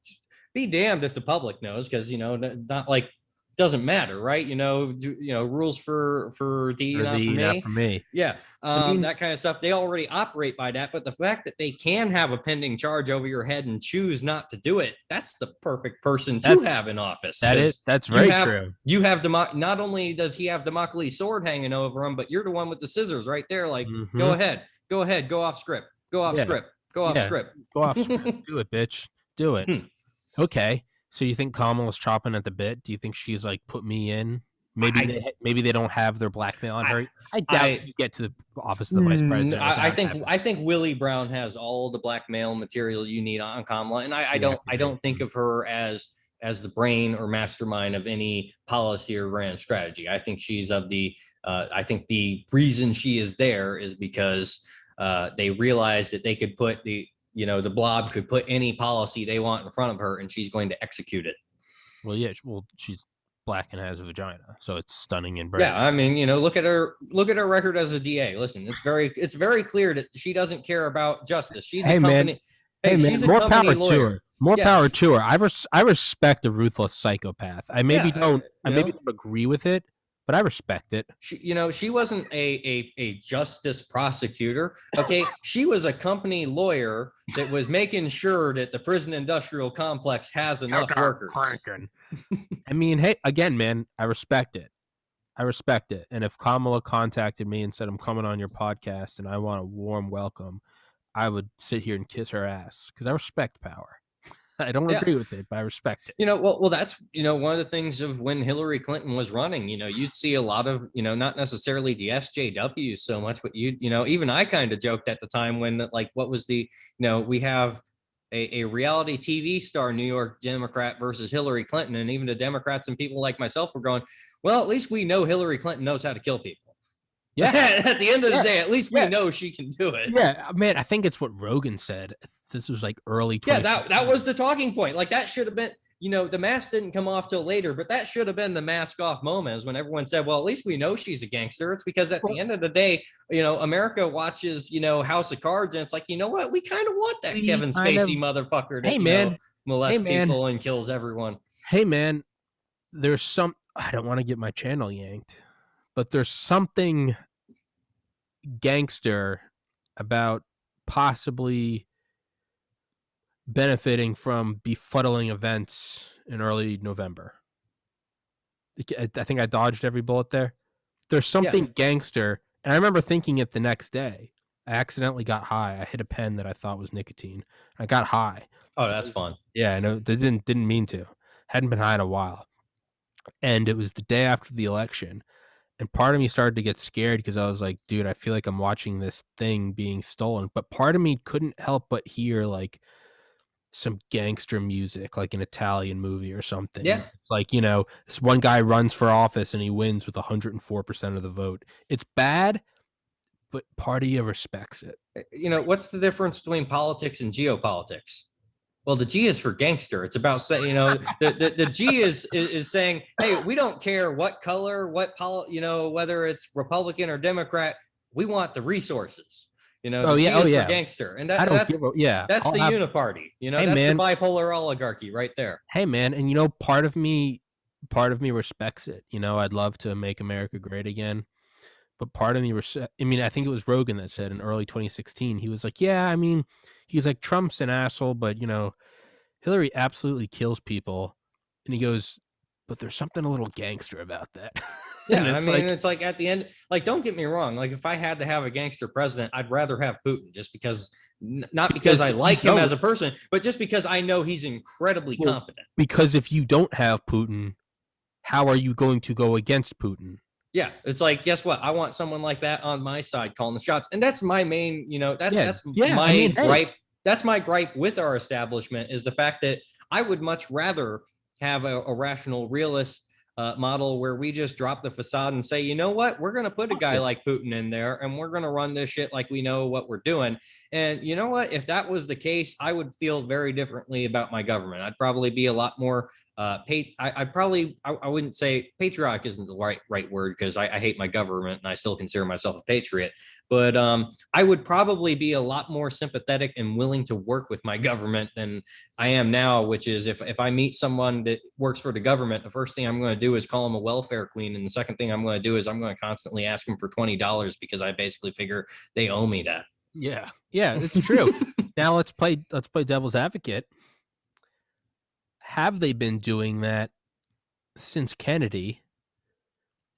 be damned if the public knows, because not like doesn't matter, right? Rules for thee, not for me. Yeah. That kind of stuff, they already operate by that. But the fact that they can have a pending charge over your head and choose not to do it, that's the perfect person to have in office. That's very true. You have not only does he have Damocles' sword hanging over him, but you're the one with the scissors right there. Like, go ahead, go off script, go off script. Do it, bitch. Do it. Okay. So you think Kamala's chopping at the bit? Do you think she's like, put me in? I, Maybe they don't have their blackmail on I, her. I doubt I, you get to the office of the vice president I without think having. I think Willie Brown has all the blackmail material you need on Kamala, and The I don't think activation. of her as the brain or mastermind of any policy or grand strategy. I think she's of the I think the reason she is there is because they realized that they could put the blob could put any policy they want in front of her, and she's going to execute it. Well, yeah. Well, she's black and has a vagina, so it's stunning and Yeah, brave. I mean, look at her record as a DA. Listen, it's very clear that she doesn't care about justice. She's a Hey man, company. Hey, she's a more company power to lawyer. her. More Yeah, power to her. I respect a ruthless psychopath. yeah. I maybe don't agree with it, but I respect it. She wasn't a justice prosecutor. Okay, she was a company lawyer that was making sure that the prison industrial complex has enough workers. I mean, hey, again, man, I respect it. I respect it. And if Kamala contacted me and said, I'm coming on your podcast and I want a warm welcome, I would sit here and kiss her ass because I respect power. I don't Yeah, agree with it, but I respect it. well, that's one of the things of when Hillary Clinton was running. You'd see a lot of not necessarily the SJWs so much, but even I kind of joked at the time when like what was the we have a reality TV star, New York Democrat versus Hillary Clinton, and even the Democrats and people like myself were going, well, at least we know Hillary Clinton knows how to kill people. Yeah. At the end of the Yeah. day, at least we Yeah. know she can do it. Yeah, man, I think it's what Rogan said. This was like early Yeah, 20. that was the talking point. Like that should have been, the mask didn't come off till later, but that should have been the mask off moment, is when everyone said, well, at least we know she's a gangster. It's because at the end of the day, America watches, House of Cards, and it's like, you know what? We kind of want that Kevin Spacey motherfucker that, Hey man, hey molests man, people and kills everyone. hey man, there's some I don't want to get my channel yanked, but there's something gangster about possibly benefiting from befuddling events in early November. I think I dodged every bullet there. There's something gangster, and I remember thinking it the next day. I accidentally got high. I hit a pen that I thought was nicotine. I got high. Oh, that's fun. Yeah, I know. Didn't mean to. Hadn't been high in a while, and it was the day after the election. And part of me started to get scared because I was like, dude, I feel like I'm watching this thing being stolen. But part of me couldn't help but hear like some gangster music, like an Italian movie or something. Yeah. It's like, this one guy runs for office and he wins with 104% of the vote. It's bad, but part of you respects it. What's the difference between politics and geopolitics? Well, the G is for gangster. It's about saying, the G is saying, hey, we don't care what color, whether it's Republican or Democrat, we want the resources. The G is for gangster, and I don't give a that's the uniparty. Hey, that's man. the bipolar oligarchy right there. Hey man, and part of me respects it. I'd love to make America great again. But part of me, I think it was Rogan that said in early 2016, he was like, yeah, he's like, Trump's an asshole, but, Hillary absolutely kills people. And he goes, but there's something a little gangster about that. Yeah, it's like at the end, like, don't get me wrong. Like, if I had to have a gangster president, I'd rather have Putin, just because, not because I like him as a person, but just because I know he's incredibly competent. Because if you don't have Putin, how are you going to go against Putin? Yeah, it's like, guess what? I want someone like that on my side calling the shots. And that's my main, that's my gripe. That's my gripe with our establishment, is the fact that I would much rather have a rational realist model where we just drop the facade and say, you know what, we're going to put a guy like Putin in there and we're going to run this shit like we know what we're doing. And you know what, if that was the case, I would feel very differently about my government. I'd probably be a lot more I wouldn't say patriotic isn't the right word, because I hate my government and I still consider myself a patriot. But I would probably be a lot more sympathetic and willing to work with my government than I am now, which is if I meet someone that works for the government, the first thing I'm going to do is call them a welfare queen. And the second thing I'm going to do is I'm going to constantly ask them for $20, because I basically figure they owe me that. Yeah, it's true. Now let's play devil's advocate. Have they been doing that since Kennedy?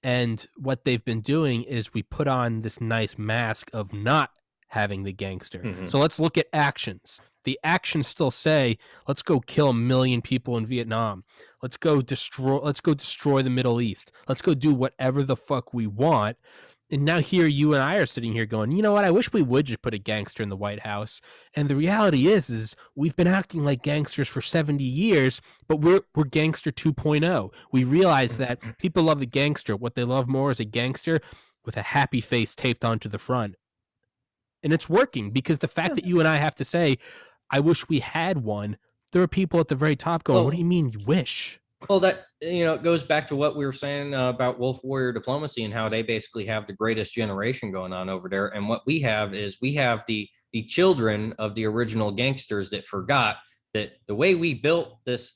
And what they've been doing is we put on this nice mask of not having the gangster. Mm-hmm. So let's look at actions. The actions still say, let's go kill 1,000,000 people in Vietnam. Let's go destroy the Middle East. Let's go do whatever the fuck we want. And now here you and I are sitting here going, you know what? I wish we would just put a gangster in the White House. And the reality is we've been acting like gangsters for 70 years, but we're gangster 2.0. We realize that people love the gangster. What they love more is a gangster with a happy face taped onto the front. And it's working, because the fact Yeah. that you and I have to say, I wish we had one, there are people at the very top going, what do you Well, mean you wish? Well, that it goes back to what we were saying about Wolf Warrior diplomacy and how they basically have the greatest generation going on over there. And what we have is we have the children of the original gangsters that forgot that the way we built this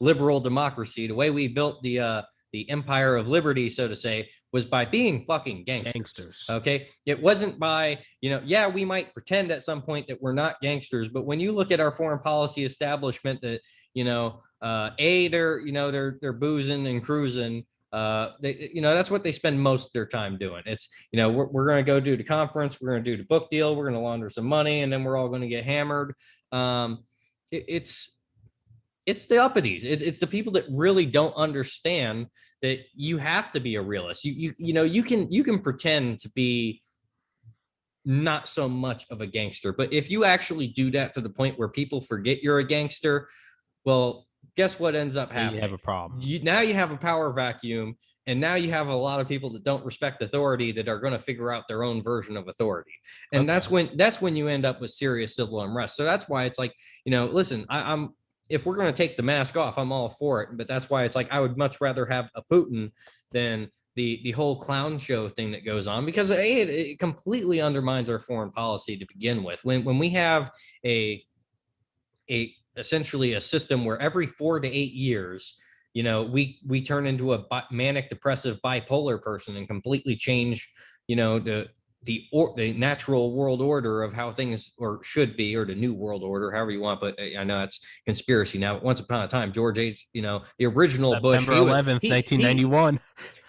liberal democracy, the way we built the empire of liberty, so to say, was by being fucking gangsters. Gangsters. Okay, it wasn't by yeah, we might pretend at some point that we're not gangsters, but when you look at our foreign policy establishment, that they're boozing and cruising. That's what they spend most of their time doing. It's we're going to go do the conference, we're going to do the book deal, we're going to launder some money, and then we're all going to get hammered. It's the uppities. It's the people that really don't understand that you have to be a realist. You can pretend to be not so much of a gangster, but if you actually do that to the point where people forget you're a gangster, well, guess what ends up happening? You have a problem. Now you have a power vacuum, and now you have a lot of people that don't respect authority that are going to figure out their own version of authority, and Okay. that's when you end up with serious civil unrest. So that's why it's like, listen, I'm if we're going to take the mask off, I'm all for it, but that's why it's like I would much rather have a Putin than the whole clown show thing that goes on, because it completely undermines our foreign policy to begin with. When we have a essentially a system where every 4 to 8 years, we turn into a manic depressive bipolar person and completely change, the natural world order of how things or should be, or the new world order, however you want. But I know it's conspiracy now. Once upon a time, George H, the original Bush, September 11th, 1991.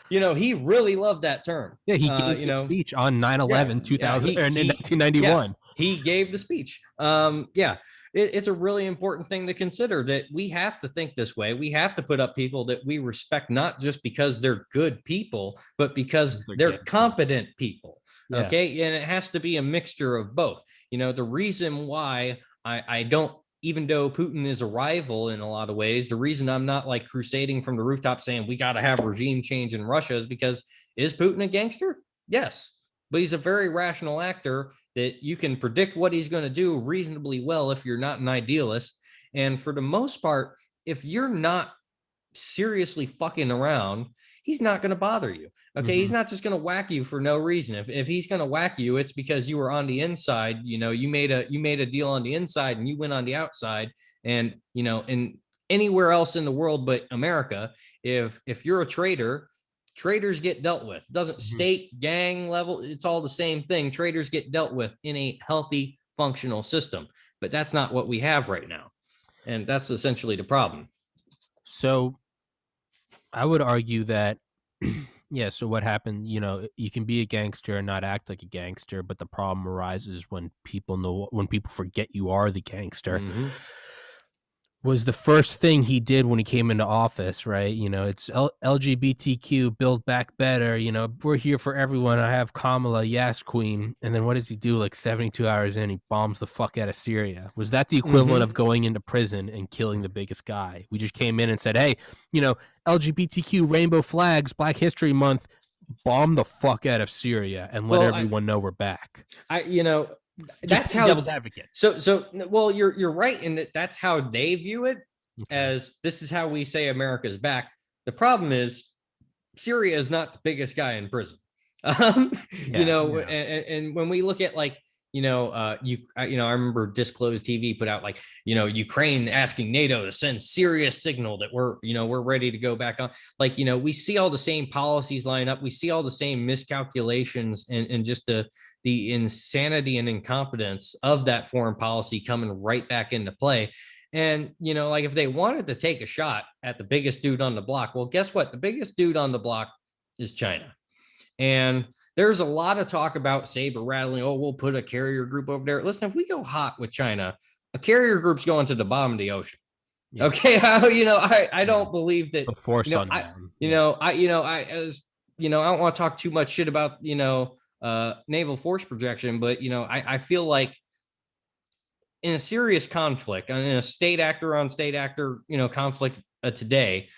he really loved that term. Yeah, he gave his speech on Yeah, 9/11, yeah, 2000, or in yeah, 1991. he gave the speech. Yeah, it's a really important thing to consider, that we have to think this way. We have to put up people that we respect, not just because they're good people, but because they're competent people. Yeah. Okay, and it has to be a mixture of both. The reason why I don't, even though Putin is a rival in a lot of ways, the reason I'm not like crusading from the rooftop saying we got to have regime change in Russia is because, is Putin a gangster? Yes, but he's a very rational actor that you can predict what he's going to do reasonably well if you're not an idealist. And for the most part, if you're not seriously fucking around, he's not going to bother you. Okay. Mm-hmm. He's not just going to whack you for no reason. If he's going to whack you, it's because you were on the inside. You made a deal on the inside and you went on the outside. And in anywhere else in the world but America, if you're a traitor, traitors get dealt with. It doesn't state, gang level, it's all the same thing. Traitors get dealt with in a healthy, functional system. But that's not what we have right now. And that's essentially the problem. So I would argue that, yeah, so what happened, you can be a gangster and not act like a gangster, but the problem arises when people forget you are the gangster. Mm-hmm. Was the first thing he did when he came into office, right? It's LGBTQ, build back better. We're here for everyone. I have Kamala, yes, queen. And then what does he do? Like 72 hours in, he bombs the fuck out of Syria. Was that the equivalent of going into prison and killing the biggest guy? We just came in and said, hey, LGBTQ, rainbow flags, Black History Month, bomb the fuck out of Syria and let everyone know we're back. That's how devil's advocate. Well, you're right in that that's how they view it, as this is how we say America's back. The problem is Syria is not the biggest guy in prison. And when we look at like, I remember Disclosed TV put out like, Ukraine asking NATO to send serious signal that we're ready to go back on. Like, we see all the same policies line up. We see all the same miscalculations and just the insanity and incompetence of that foreign policy coming right back into play. And, like if they wanted to take a shot at the biggest dude on the block, well, guess what? The biggest dude on the block is China. And there's a lot of talk about saber rattling. Oh, we'll put a carrier group over there. Listen, if we go hot with China, a carrier group's going to the bottom of the ocean. Yeah. Okay, I Yeah. don't believe that. Before You know, I sundown. you Yeah. know I you know I as you know I don't want to talk too much shit about naval force projection, but I feel like in a serious conflict, in a state actor on state actor conflict today,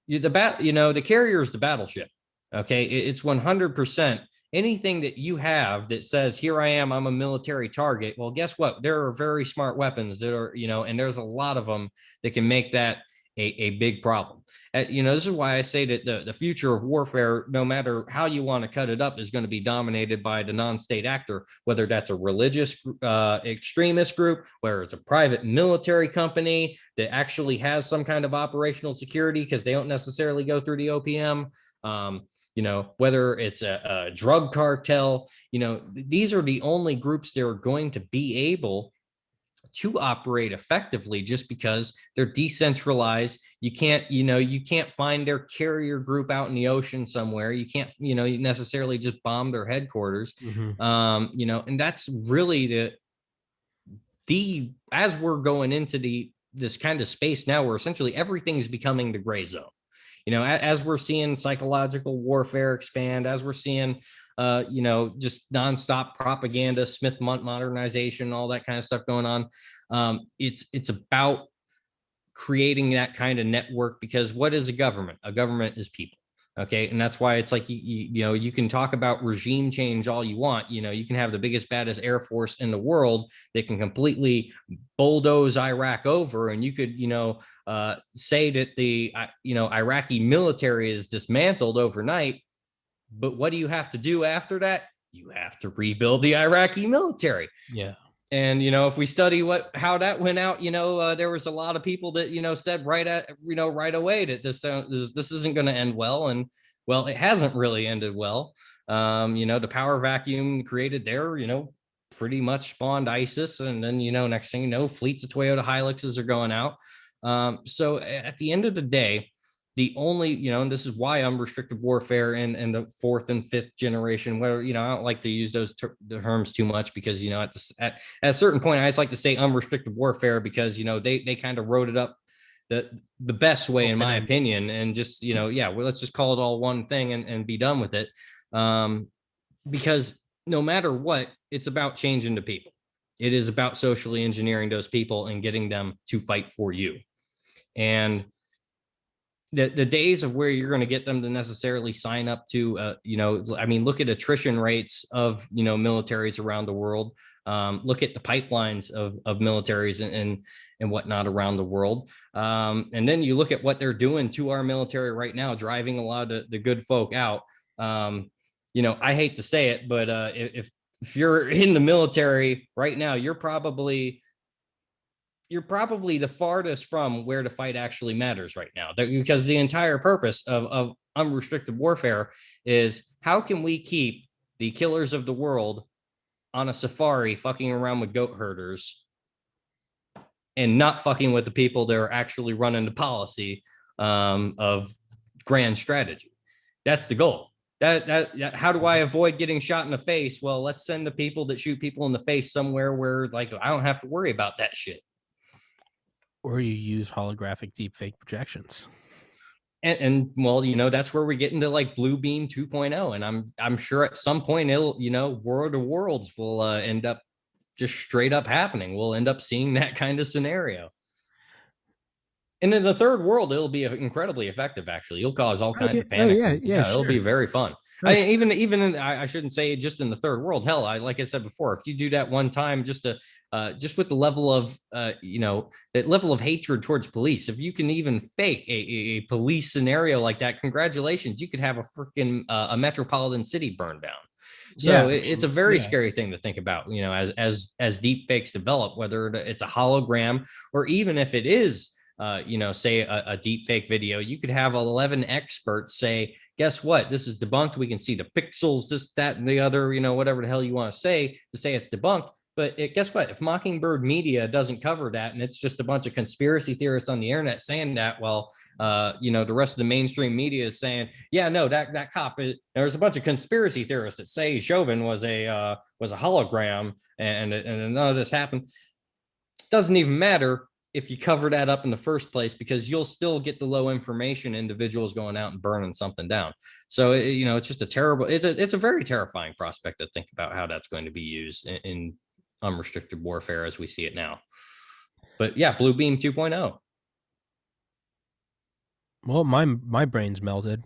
the carrier is the battleship. Okay, it's 100%. Anything that you have that says, here I am, I'm a military target, well, guess what, there are very smart weapons that are, and there's a lot of them that can make that a big problem. This is why I say that the future of warfare, no matter how you want to cut it up, is going to be dominated by the non-state actor, whether that's a religious extremist group, whether it's a private military company that actually has some kind of operational security because they don't necessarily go through the OPM. Whether it's a drug cartel, these are the only groups that are going to be able to operate effectively just because they're decentralized. You can't find their carrier group out in the ocean somewhere. You can't, necessarily just bomb their headquarters. Mm-hmm. And that's really the as we're going into this kind of space now where essentially everything's becoming the gray zone. As we're seeing psychological warfare expand, as we're seeing just nonstop propaganda, Smith modernization, all that kind of stuff going on. It's about creating that kind of network, because what is a government? A government is people. Okay. And that's why it's like, you can talk about regime change all you want. You can have the biggest, baddest Air Force in the world that can completely bulldoze Iraq over. And you could, say that the, Iraqi military is dismantled overnight. But what do you have to do after that? You have to rebuild the Iraqi military. Yeah. And if we study how that went out, there was a lot of people that said right away that this isn't going to end well, and well, it hasn't really ended well. The power vacuum created there, pretty much spawned ISIS, and then next thing you know, fleets of Toyota Hiluxes are going out. So at the end of the day, the only, and this is why unrestricted warfare and the fourth and fifth generation, where, I don't like to use those terms too much, because, at a certain point, I just like to say unrestricted warfare, because, they kind of wrote it up the best way, in my opinion, and just, well, let's just call it all one thing and be done with it. Because no matter what, it's about changing the people. It is about socially engineering those people and getting them to fight for you. And the days of where you're going to get them to necessarily sign up to, look at attrition rates of, militaries around the world. Look at the pipelines of militaries and whatnot around the world. And then you look at what they're doing to our military right now, driving a lot of the good folk out. I hate to say it, but if you're in the military right now, you're probably the farthest from where the fight actually matters right now, because the entire purpose of unrestricted warfare is, how can we keep the killers of the world on a safari fucking around with goat herders and not fucking with the people that are actually running the policy of grand strategy. That's the goal. That how do I avoid getting shot in the face? Well, let's send the people that shoot people in the face somewhere where, like, I don't have to worry about that shit. Or you use holographic deepfake projections. And well, that's where we get into like Blue Beam 2.0. And I'm sure at some point it'll, World of Worlds will end up just straight up happening. We'll end up seeing that kind of scenario. And in the third world, it'll be incredibly effective. Actually, you'll cause all kinds of panic. Yeah, It'll be very fun. Sure. I shouldn't say just in the third world. Hell, like I said before, if you do that one time, just with the level of that level of hatred towards police, if you can even fake a police scenario like that, congratulations, you could have a freaking a metropolitan city burned down. So it's a very scary thing to think about, as deep fakes develop, whether it's a hologram or even if it is say a deep fake video. You could have 11 experts say, guess what? This is debunked. We can see the pixels, this, that, and the other, whatever the hell you want to say it's debunked. But guess what? If Mockingbird Media doesn't cover that, and it's just a bunch of conspiracy theorists on the internet saying that, well, the rest of the mainstream media is saying, yeah, no, that cop. There's a bunch of conspiracy theorists that say Chauvin was a hologram, and none of this happened. Doesn't even matter if you cover that up in the first place, because you'll still get the low information individuals going out and burning something down. So it's just it's a very terrifying prospect to think about how that's going to be used in unrestricted warfare as we see it now. But yeah, Blue Beam 2.0. Well, my brain's melted.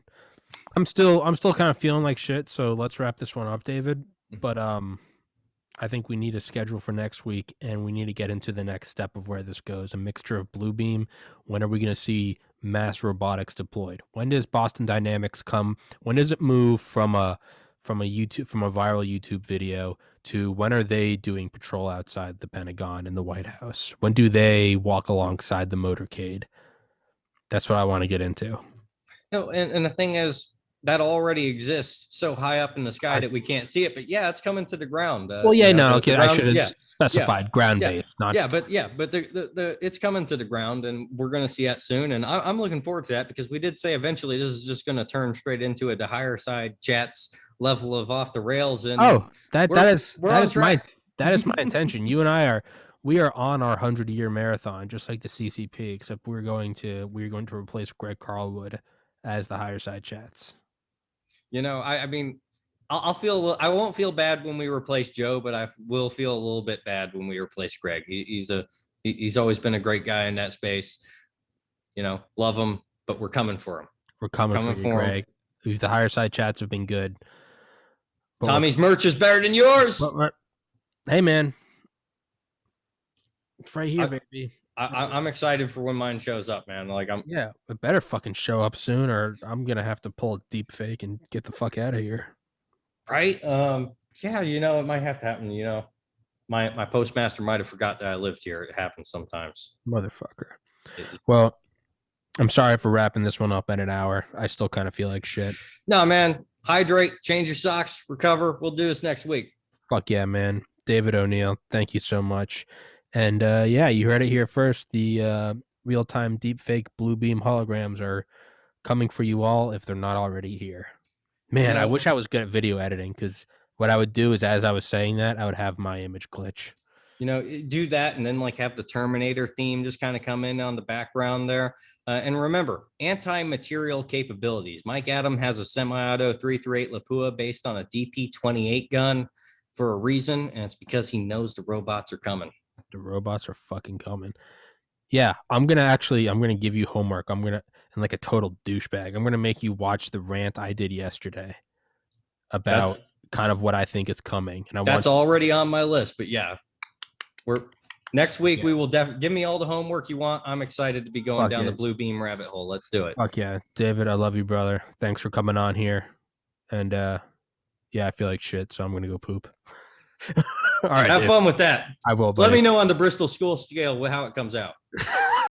I'm still kind of feeling like shit. So let's wrap this one up, David. But I think we need a schedule for next week, and we need to get into the next step of where this goes. A mixture of Blue Beam. When are we going to see mass robotics deployed? When does Boston Dynamics come? When does it move from a viral YouTube video to when are they doing patrol outside the Pentagon and the White House? When do they walk alongside the motorcade? That's what I want to get into. No, and the thing is, that already exists so high up in the sky that we can't see it. But yeah, it's coming to the ground. Well, yeah, okay, I should have specified ground based, not but it's coming to the ground, and we're going to see that soon. And I'm looking forward to that, because we did say eventually this is just going to turn straight into the higher side chats level of off the rails. And that is my intention. You and I we are on our 100-year marathon, just like the CCP, except we're going to replace Greg Carlwood as the higher side chats. I mean, I won't feel bad when we replace Joe, but I will feel a little bit bad when we replace Greg. He's always been a great guy in that space. Love him, but we're coming for him. We're coming for you, Greg. The higher side chats have been good. But Tommy's merch is better than yours. Hey, man. It's right here, baby. I'm excited for when mine shows up, man. It better fucking show up soon, or I'm gonna have to pull a deep fake and get the fuck out of here. Right? Yeah, it might have to happen. My postmaster might have forgot that I lived here. It happens sometimes. Motherfucker. Well, I'm sorry for wrapping this one up at an hour. I still kind of feel like shit. No, man. Hydrate, change your socks, recover. We'll do this next week. Fuck yeah, man. David O'Neill, thank you so much. And you heard it here first. The real-time deepfake Blue Beam holograms are coming for you all if they're not already here. Man, I wish I was good at video editing, because what I would do is, as I was saying that, I would have my image glitch. Do that, and then have the Terminator theme just kind of come in on the background there. And remember, anti-material capabilities. Mike Adam has a semi-auto 338 Lapua based on a DP-28 gun for a reason, and it's because he knows the robots are coming. The robots are fucking coming. Yeah, I'm gonna give you homework. And like a total douchebag, I'm gonna make you watch the rant I did yesterday about kind of what I think is coming. And that's already on my list. But yeah, next week we will give me all the homework you want. I'm excited to be going down the Blue Beam rabbit hole. Let's do it. Fuck yeah, David, I love you, brother. Thanks for coming on here. And I feel like shit, so I'm gonna go poop. All right, have fun with that. I will. Buddy. Let me know on the Bristol School scale how it comes out.